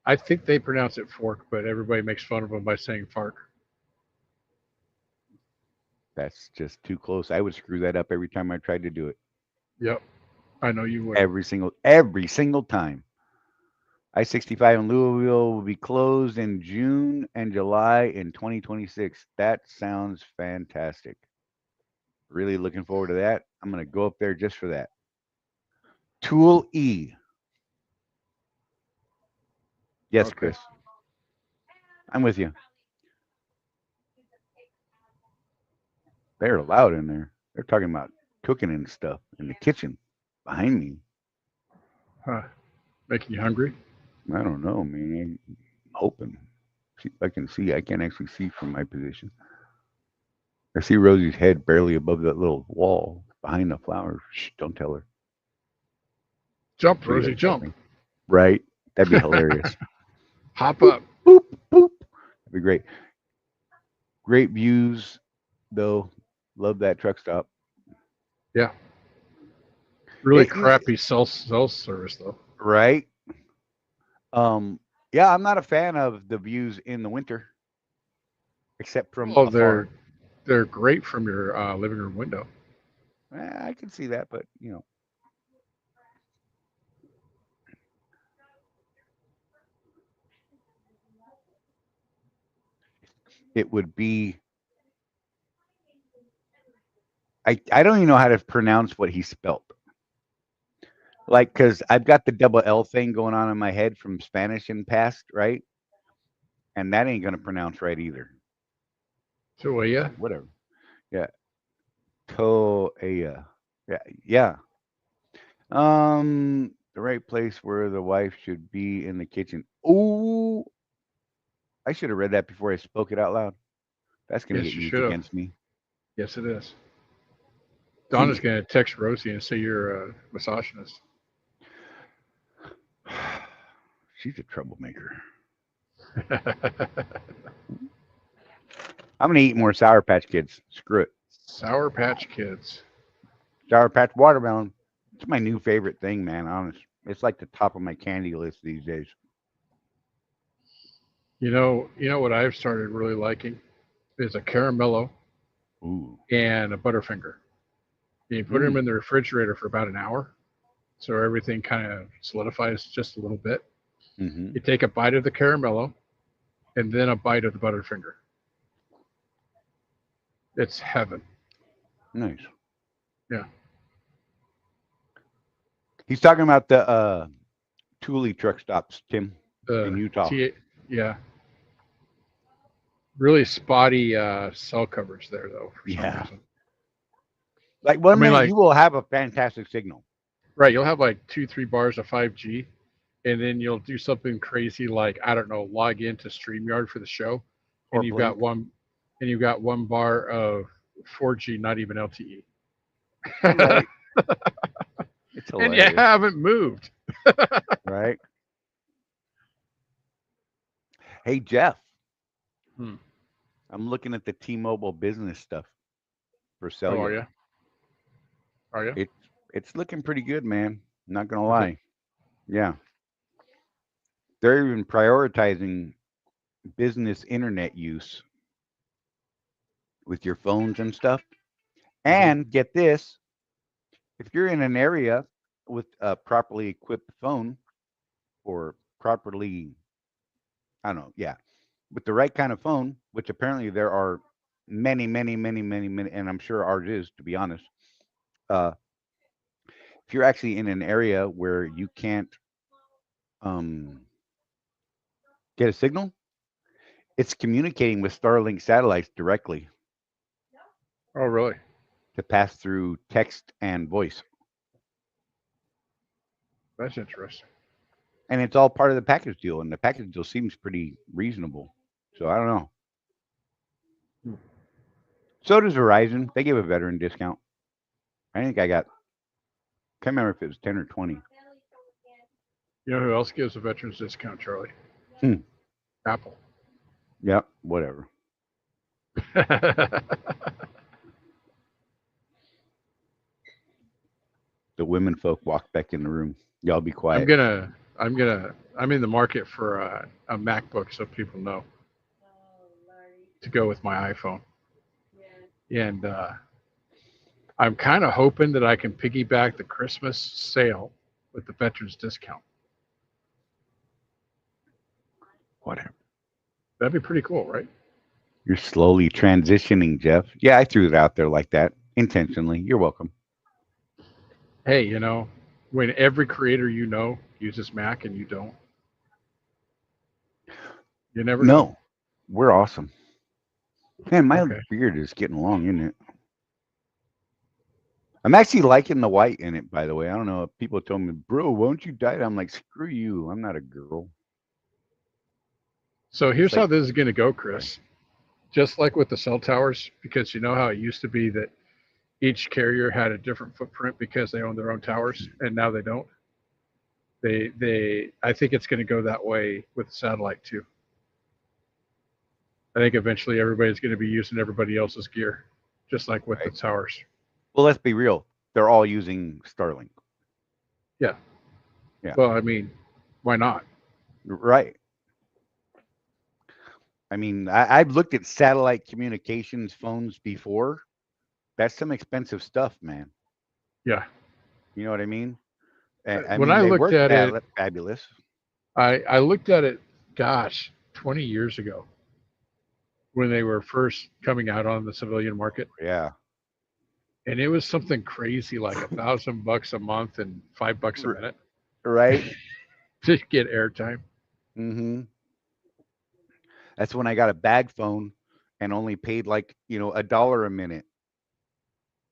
I think they pronounce it fork, but everybody makes fun of them by saying fark. That's just too close. I would screw that up every time I tried to do it. Yep, I know you would. Every single time. I-65 in Louisville will be closed in June and July in 2026. That sounds fantastic. Really looking forward to that. I'm going to go up there just for that. Tool E. Yes, Okay. Chris. I'm with you. They're loud in there. They're talking about cooking and stuff in the kitchen behind me. Huh. Making you hungry? I don't know, man. I'm hoping. I can see. I can't actually see from my position. I see Rosie's head barely above that little wall behind the flowers. Shh, don't tell her. Jump, Rosie, jump. Right? That'd be hilarious. Hop up. Boop, boop. That'd be great. Great views, though. Love that truck stop. Yeah. Really crappy cell service, though. Right? Yeah, I'm not a fan of the views in the winter, except from afar. They're great from your living room window. I can see that, but it would be. I don't even know how to pronounce what he spelt. Like, because I've got the double L thing going on in my head from Spanish in past, right? And that ain't gonna pronounce right either. Toya. Whatever. Yeah. Toya. Yeah. The right place where the wife should be in the kitchen. Oh, I should have read that before I spoke it out loud. That's gonna Yes, get you used should have. against me. Yes, it is. Donna's going to text Rosie and say you're a misogynist. She's a troublemaker. I'm gonna eat more Sour Patch Kids. Screw it. Sour Patch Kids. Sour Patch watermelon. It's my new favorite thing, man. Honest. It's like the top of my candy list these days. You know what I've started really liking is a caramello Ooh. and a Butterfinger. And you put them in the refrigerator for about an hour, so everything kind of solidifies just a little bit. Mm-hmm. You take a bite of the caramello, and then a bite of the Butterfinger. It's heaven. Nice. Yeah. He's talking about the Thule truck stops, Tim, in Utah. Yeah. Really spotty cell coverage there, though, for some reason. Like one minute you will have a fantastic signal. Right. You'll have like 2-3 bars of 5G, and then you'll do something crazy like, I don't know, log into StreamYard for the show, and you've got one bar of 4G, not even LTE. Right. It's and you haven't moved. Right. Hey, Jeff. I'm looking at the T-Mobile business stuff for cellular. Are you? It's looking pretty good, man. Not gonna lie. Yeah. They're even prioritizing business internet use with your phones and stuff. And get this, if you're in an area with a properly equipped phone or properly, I don't know, yeah, with the right kind of phone, which apparently there are many, and I'm sure ours is, to be honest. If you're actually in an area where you can't get a signal, it's communicating with Starlink satellites directly. Oh, really? To pass through text and voice. That's interesting. And it's all part of the package deal, and the package deal seems pretty reasonable. So I don't know. So does Verizon. They give a veteran discount. I think can't remember if it was 10 or 20. You know who else gives a veterans discount, Charlie? Apple. Yep, whatever. The women folk walk back in the room. Y'all be quiet. I'm in the market for a MacBook, so people know, to go with my iPhone. And I'm kind of hoping that I can piggyback the Christmas sale with the veterans discount. Whatever. That'd be pretty cool, right? You're slowly transitioning, Jeff. Yeah, I threw it out there like that intentionally. You're welcome. Hey, when every creator uses Mac and you don't, you never know. We're awesome. Man, my beard is getting long, isn't it? I'm actually liking the white in it, by the way. I don't know if people told me, bro, won't you dye it? I'm like, screw you. I'm not a girl. So here's how this is going to go, Chris. Just like with the cell towers, because you know how it used to be that each carrier had a different footprint because they own their own towers, and now they don't. I think it's going to go that way with the satellite too. I think eventually everybody's going to be using everybody else's gear, just like with the towers. Well, let's be real. They're all using Starlink. Yeah. Yeah. Well, I mean, why not? Right. I mean, I've looked at satellite communications phones before. That's some expensive stuff, man. Yeah. You know what I mean? When I looked at it, fabulous. I looked at it, 20 years ago, when they were first coming out on the civilian market. Yeah. And it was something crazy like $1,000 a month and $5 a minute. Right. To get airtime. Mm-hmm. That's when I got a bag phone and only paid like, $1 a minute.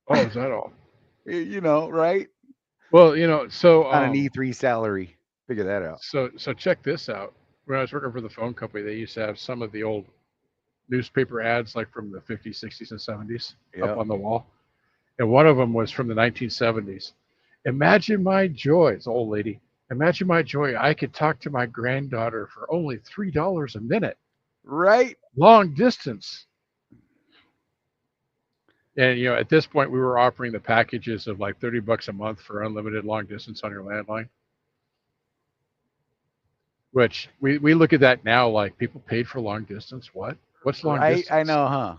Oh, is that all? Right? Well, so on an E3 salary. Figure that out. So check this out. When I was working for the phone company, they used to have some of the old newspaper ads like from the 50s, 60s, and 70s Yep. up on the wall. And one of them was from the 1970s. Imagine my joy, it's an old lady. Imagine my joy. I could talk to my granddaughter for only $3 a minute. Right. Long distance. And at this point, we were offering the packages of like $30 a month for unlimited long distance on your landline. Which we look at that now like people paid for long distance. What? What's long Right. distance? I know, huh?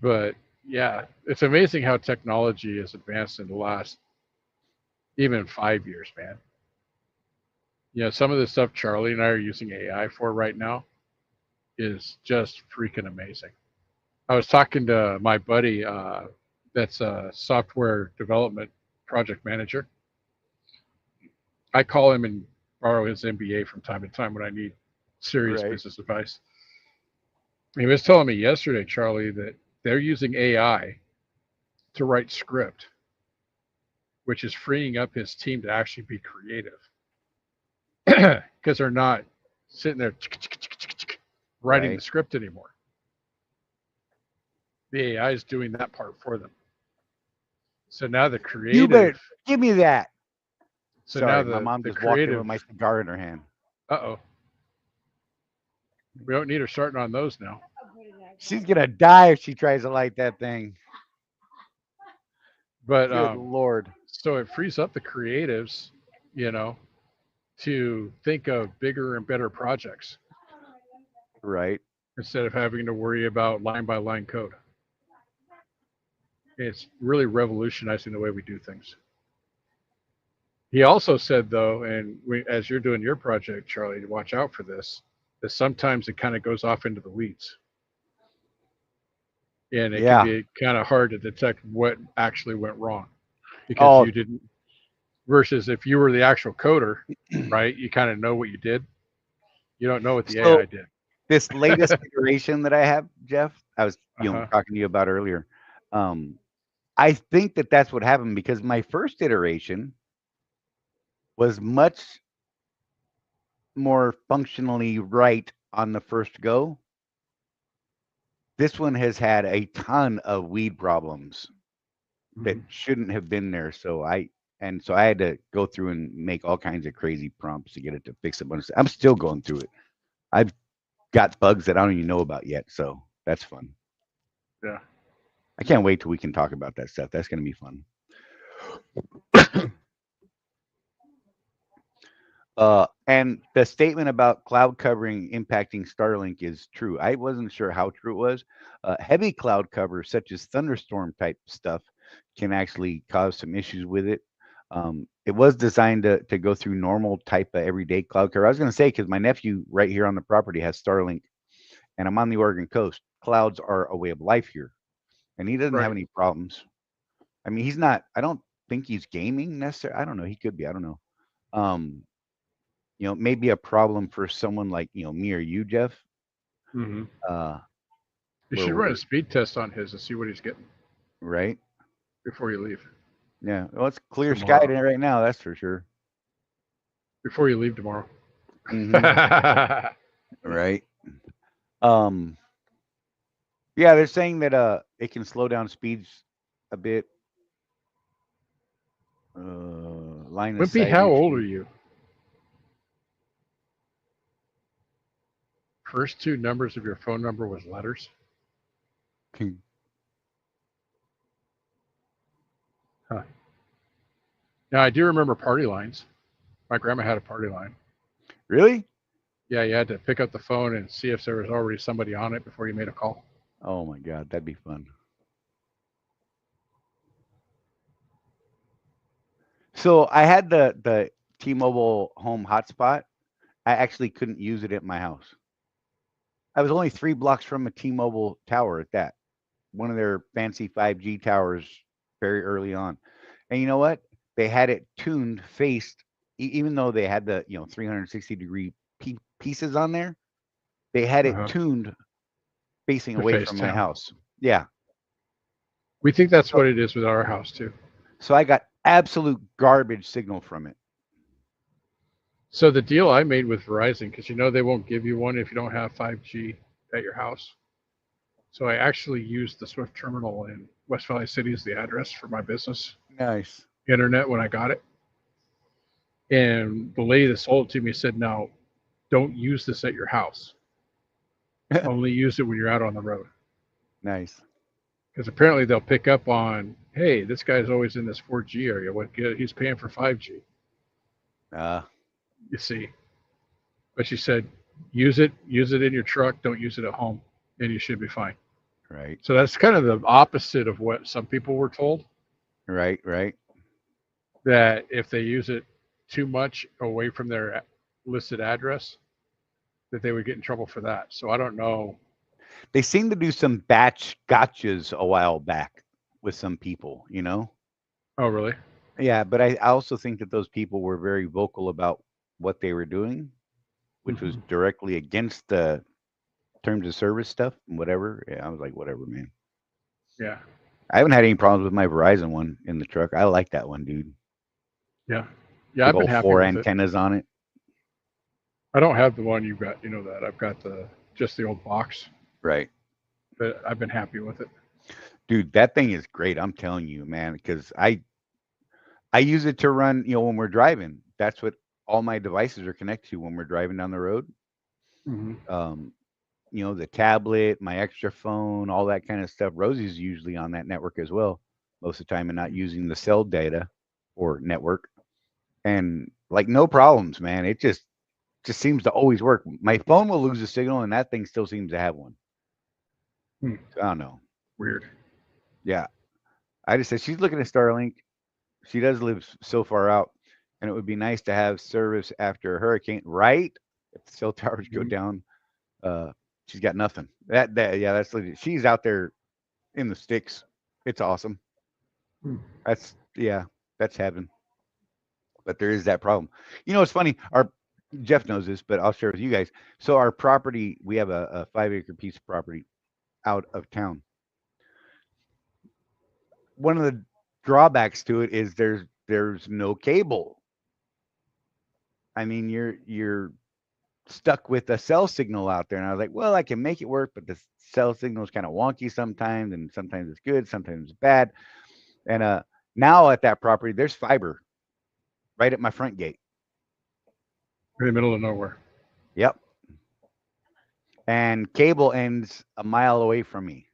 But yeah, it's amazing how technology has advanced in the last even 5 years, man. Some of the stuff Charlie and I are using AI for right now is just freaking amazing. I was talking to my buddy that's a software development project manager. I call him and borrow his MBA from time to time when I need serious Right. business advice. He was telling me yesterday, Charlie, that they're using AI to write script, which is freeing up his team to actually be creative because they're not sitting there writing Right. the script anymore. The AI is doing that part for them. So now the creative. You better give me that. So Sorry, now my mom the just walked in creative. with my cigar in her hand. Uh-oh. We don't need her starting on those now. She's gonna die if she tries to light that thing. But Good Lord. so it frees up the creatives, to think of bigger and better projects Right. instead of having to worry about line by line code. It's really revolutionizing the way we do things. He also said, though, and as you're doing your project, Charlie, to watch out for this, that sometimes it kind of goes off into the weeds. And it Yeah. can be kind of hard to detect what actually went wrong because you didn't. Versus if you were the actual coder, right? You kind of know what you did. You don't know what the AI did. This latest iteration that I have, Jeff, I was talking to you about earlier. I think that that's what happened because my first iteration was much more functionally right on the first go. This one has had a ton of weed problems that shouldn't have been there. So I had to go through and make all kinds of crazy prompts to get it to fix a bunch of stuff. I'm still going through it. I've got bugs that I don't even know about yet, so that's fun. Yeah. I can't wait till we can talk about that stuff. That's going to be fun. And the statement about cloud covering impacting Starlink is true. I wasn't sure how true it was. Heavy cloud cover, such as thunderstorm type stuff, can actually cause some issues with it. It was designed to go through normal type of everyday cloud cover. I was going to say, because my nephew right here on the property has Starlink, and I'm on the Oregon coast. Clouds are a way of life here, and he doesn't have any problems. I mean, he's not. I don't think he's gaming necessarily. I don't know. He could be. I don't know. Maybe a problem for someone like me or you, Jeff. Mm-hmm. You should run a speed test on his and see what he's getting. Right. Before you leave. Yeah. Well, it's clear sky right now. That's for sure. Before you leave tomorrow. Mm-hmm. Right. Yeah, they're saying that it can slow down speeds a bit. Line of sight. How old are you? First two numbers of your phone number was letters. Huh. Now I do remember party lines. My grandma had a party line. Really? Yeah, you had to pick up the phone and see if there was already somebody on it before you made a call. Oh my God, that'd be fun. So I had the T-Mobile home hotspot. I actually couldn't use it at my house. I was only 3 blocks from a T-Mobile tower at that. One of their fancy 5G towers very early on. And you know what? They had it tuned, faced, even though they had the 360-degree pieces on there, they had it tuned facing away from my house. Yeah. We think that's what it is with our house too. So I got absolute garbage signal from it. So the deal I made with Verizon, because they won't give you one if you don't have 5G at your house. So I actually used the Swift terminal in West Valley City as the address for my business Nice. internet when I got it. And the lady that sold it to me said, "No, don't use this at your house. Only use it when you're out on the road." Nice. Because apparently they'll pick up on, hey, this guy's always in this 4G area. What good? He's paying for 5G. You see. But she said, use it in your truck. Don't use it at home, and you should be fine. Right. So that's kind of the opposite of what some people were told. Right. That if they use it too much away from their listed address, that they would get in trouble for that. So I don't know. They seem to do some batch gotchas a while back with some people, Oh, really? Yeah, but I also think that those people were very vocal about what they were doing, which was directly against the terms of service stuff and whatever. Yeah, I was like, whatever, man. Yeah. I haven't had any problems with my Verizon one in the truck. I like that one, dude. Yeah. Yeah, I've been happy four with antennas on it. I don't have the one you've got, that. I've got just the old box. Right. But I've been happy with it. Dude, that thing is great. I'm telling you, man, because I use it to run, when we're driving. That's what all my devices are connected to when we're driving down the road. The tablet, my extra phone, all that kind of stuff. Rosie's usually on that network as well, most of the time, and not using the cell data or network. And like, no problems, man. It just seems to always work. My phone will lose a signal, and that thing still seems to have one. I don't know. Weird. Yeah. I just said she's looking at Starlink. She does live so far out, and it would be nice to have service after a hurricane, right? If the cell towers go down, she's got nothing. That's legit. She's out there in the sticks. It's awesome. That's heaven. But there is that problem. It's funny. Jeff knows this, but I'll share with you guys. So our property, we have a 5-acre piece of property out of town. One of the drawbacks to it is there's no cable. I mean, you're stuck with a cell signal out there, and I was like, well, I can make it work, but the cell signal is kind of wonky sometimes, and sometimes it's good, sometimes it's bad. And now at that property, there's fiber right at my front gate. In the middle of nowhere. Yep. And cable ends a mile away from me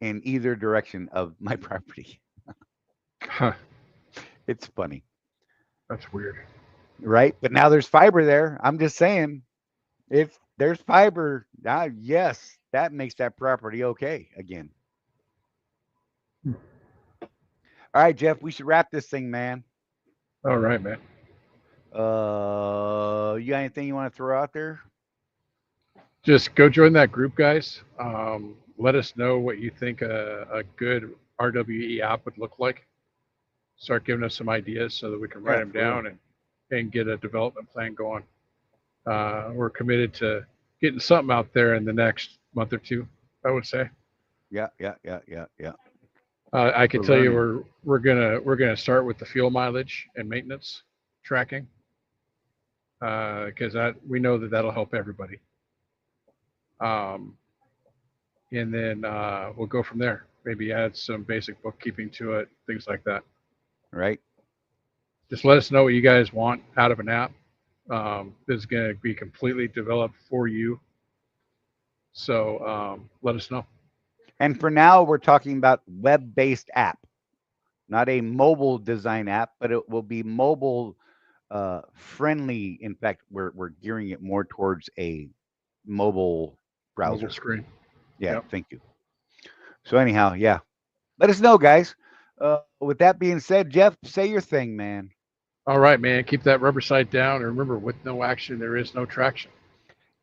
in either direction of my property. Huh. It's funny. That's weird. Right? But now there's fiber there. I'm just saying, if there's fiber, now, yes, that makes that property okay again. All right, Jeff, we should wrap this thing, man. All right, man. You got anything you want to throw out there? Just go join that group, guys. Let us know what you think a good RWE app would look like. Start giving us some ideas so that we can write them down and get a development plan going. We're committed to getting something out there in the next month or two, I would say. Yeah. I can tell you we're gonna start with the fuel mileage and maintenance tracking, because we know that'll help everybody. And then we'll go from there. Maybe add some basic bookkeeping to it, things like that. Right. Just let us know what you guys want out of an app. This is going to be completely developed for you. So let us know. And for now, we're talking about web-based app, not a mobile design app, but it will be mobile friendly. In fact, we're gearing it more towards a mobile browser. Mobile screen. Yeah, Yep. Thank you. So anyhow, yeah, let us know, guys. With that being said, Jeff, say your thing, man. All right, man. Keep that rubber side down. And remember, with no action, there is no traction.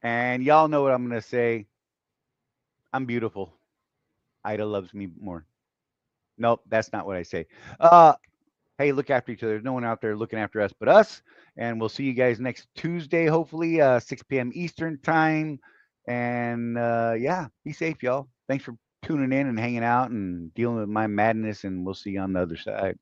And y'all know what I'm going to say. I'm beautiful. Ida loves me more. Nope, that's not what I say. Hey, look after each other. There's no one out there looking after us but us. And we'll see you guys next Tuesday, hopefully, 6 p.m. Eastern time. And yeah, be safe, y'all. Thanks for tuning in and hanging out and dealing with my madness. And we'll see you on the other side.